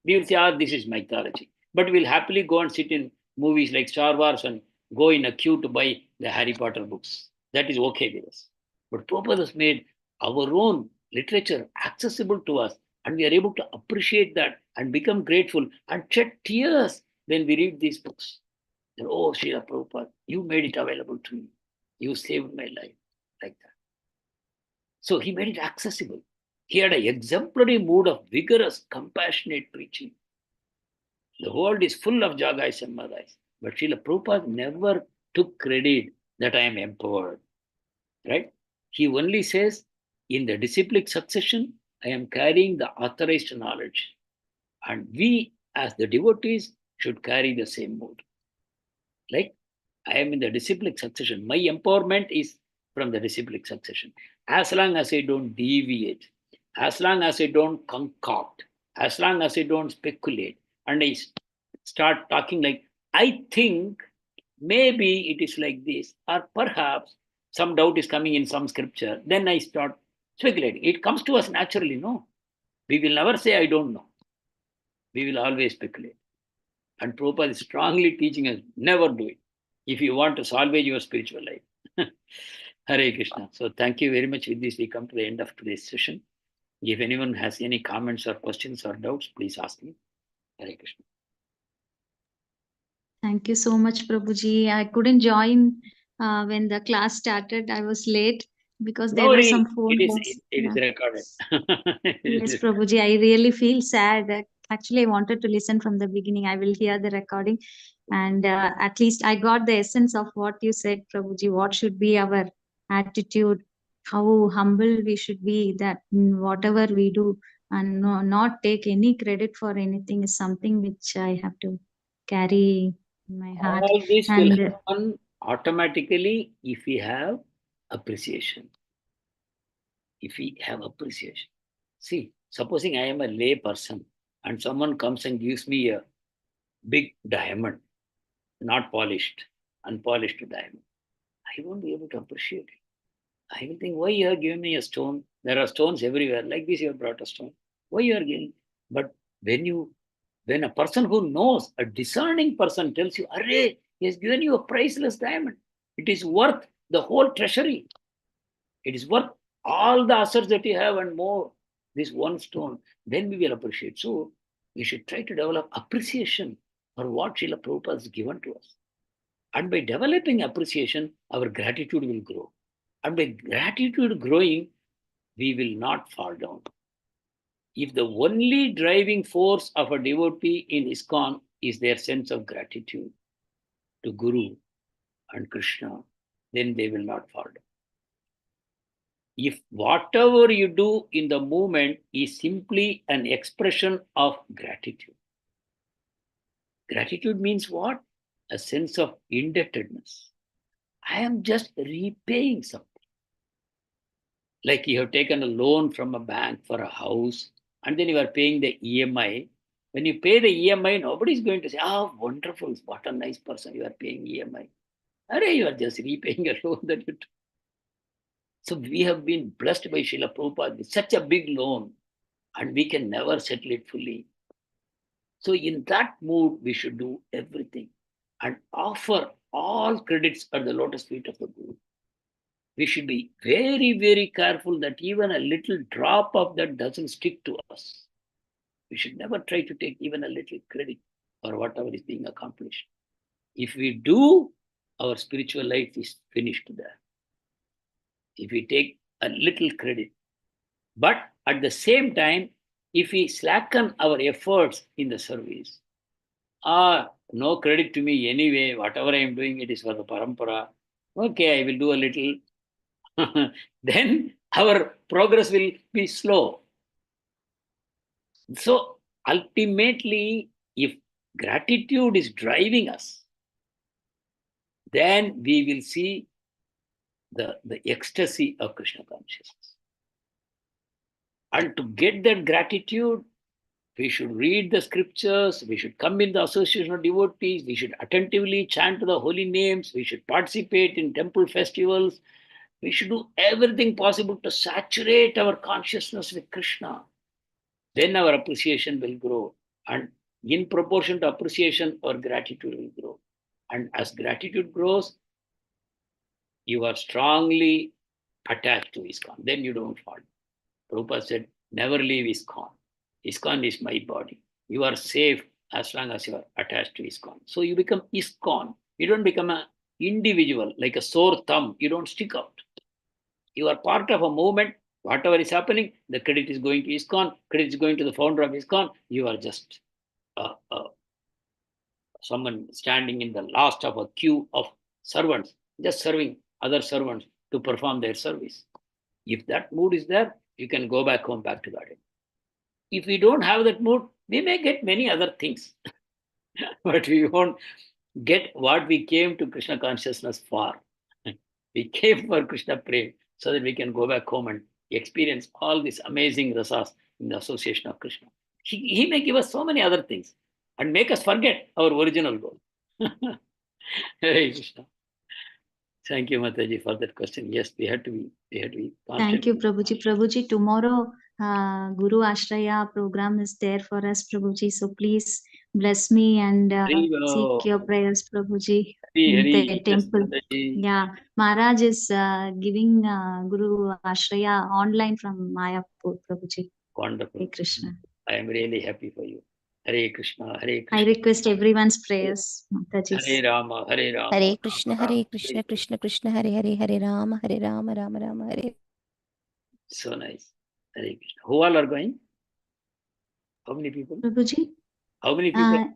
We will say, this is mythology. But we'll happily go and sit in movies like Star Wars and go in a queue to buy the Harry Potter books. That is okay with us. But Prabhupada has made our own literature accessible to us, and we are able to appreciate that and become grateful and shed tears when we read these books. And, oh, Srila Prabhupada, you made it available to me. You saved my life, like that. So he made it accessible. He had an exemplary mood of vigorous, compassionate preaching. The world is full of Jagais and Madais. But Srila Prabhupada never took credit that I am empowered. Right? He only says, in the disciplic succession, I am carrying the authorized knowledge. And we, as the devotees, should carry the same mood. Like, I am in the disciplic succession. My empowerment is from the disciplic succession. As long as I don't deviate, as long as I don't concoct, as long as I don't speculate, and I start talking like, I think maybe it is like this, or perhaps some doubt is coming in some scripture, then I start speculating. It comes to us naturally, no? We will never say, I don't know. We will always speculate. And Prabhupada is strongly teaching us, never do it if you want to salvage your spiritual life. Hare Krishna. So thank you very much. With this, we come to the end of today's session. If anyone has any comments or questions or doubts, please ask me. Hare Krishna. Thank you so much, Prabhuji. I couldn't join when the class started. I was late because No there were worry, some phone calls. it is Yeah. recorded. It Yes, is. Prabhuji, I really feel sad. Actually, I wanted to listen from the beginning. I will hear the recording. And at least I got the essence of what you said, Prabhuji. What should be our attitude? How humble we should be, that whatever we do and not take any credit for anything is something which I have to carry in my heart. All this will And happen automatically if we have appreciation. If we have appreciation. See, supposing I am a lay person and someone comes and gives me a big diamond, not polished, unpolished diamond, I won't be able to appreciate it. I will think, why you are giving me a stone? There are stones everywhere. Like this, you have brought a stone. Why you are giving? But when a person who knows, a discerning person tells you, Array, he has given you a priceless diamond. It is worth the whole treasury. It is worth all the assets that you have and more. This one stone, then we will appreciate. So we should try to develop appreciation for what Srila Prabhupada has given to us. And by developing appreciation, our gratitude will grow. And by gratitude growing, we will not fall down. If the only driving force of a devotee in ISKCON is their sense of gratitude to Guru and Krishna, then they will not fall down. If whatever you do in the movement is simply an expression of gratitude, gratitude means what? A sense of indebtedness. I am just repaying something. Like you have taken a loan from a bank for a house and then you are paying the EMI. When you pay the EMI, nobody is going to say, oh, wonderful, what a nice person, you are paying EMI. Array, you are just repaying a loan that you took. So we have been blessed by Srila Prabhupada with such a big loan and we can never settle it fully. So in that mood, we should do everything and offer all credits at the lotus feet of the Guru. We should be very, very careful that even a little drop of that doesn't stick to us. We should never try to take even a little credit for whatever is being accomplished. If we do, our spiritual life is finished there. If we take a little credit, but at the same time, if we slacken our efforts in the service, no credit to me anyway, whatever I am doing, it is for the parampara. Okay, I will do a little. Then our progress will be slow. So ultimately, if gratitude is driving us, then we will see the ecstasy of Krishna consciousness. And to get that gratitude, we should read the scriptures, we should come in the association of devotees, we should attentively chant the holy names, we should participate in temple festivals, we should do everything possible to saturate our consciousness with Krishna. Then our appreciation will grow. And in proportion to appreciation, our gratitude will grow. And as gratitude grows, you are strongly attached to ISKCON. Then you don't fall. Prabhupada said, never leave ISKCON. ISKCON is my body. You are safe as long as you are attached to ISKCON. So you become ISKCON. You don't become an individual, like a sore thumb. You don't stick out. You are part of a movement. Whatever is happening, the credit is going to ISKCON, credit is going to the founder of ISKCON. You are just someone standing in the last of a queue of servants, just serving other servants to perform their service. If that mood is there, you can go back home, back to garden. If we don't have that mood, we may get many other things, but we won't get what we came to Krishna consciousness for. We came for Krishna Prem so that we can go back home and experience all these amazing rasas in the association of Krishna. He may give us so many other things, and make us forget our original goal. Hare Krishna. Thank you, Mataji, for that question. Yes, we had to be Thank you, constantly. Prabhuji. Prabhuji, tomorrow Guru Ashraya program is there for us, Prabhuji. So please bless me and seek your prayers, Prabhuji, in the Yes, temple. Mataji. Yeah, Maharaj is giving Guru Ashraya online from Mayapur, Prabhuji. Wonderful. Hare Krishna. I am really happy for you. Hare Krishna, Hare I Krishna. request everyone's prayers, Mataji. Hare Rama, Hare Rama. Hare Krishna, Rama, Hare Rama, Krishna, Krishna Krishna, Hare Hare, Hare Rama, Hare Rama, Rama Rama, Hare. So nice. Hare Krishna. Who all are going? How many people? Prabhuji? How many people?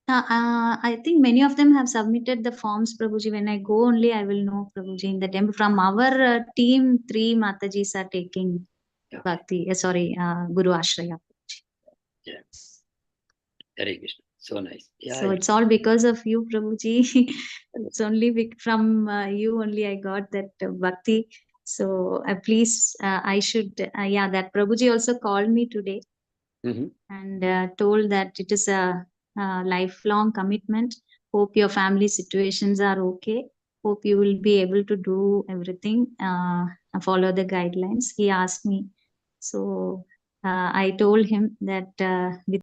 I think many of them have submitted the forms, Prabhuji. When I go only, I will know, Prabhuji. In the temple, from our team, 3 Matajis are taking Bhakti. Guru Ashraya. Yeah. Hare Krishna. So nice. Yeah. So it's all because of you, Prabhuji. It's only from you only I got that Bhakti. So please, I should, that Prabhuji also called me today. And told that it is a lifelong commitment. Hope your family situations are okay. Hope you will be able to do everything, follow the guidelines. He asked me. So I told him that with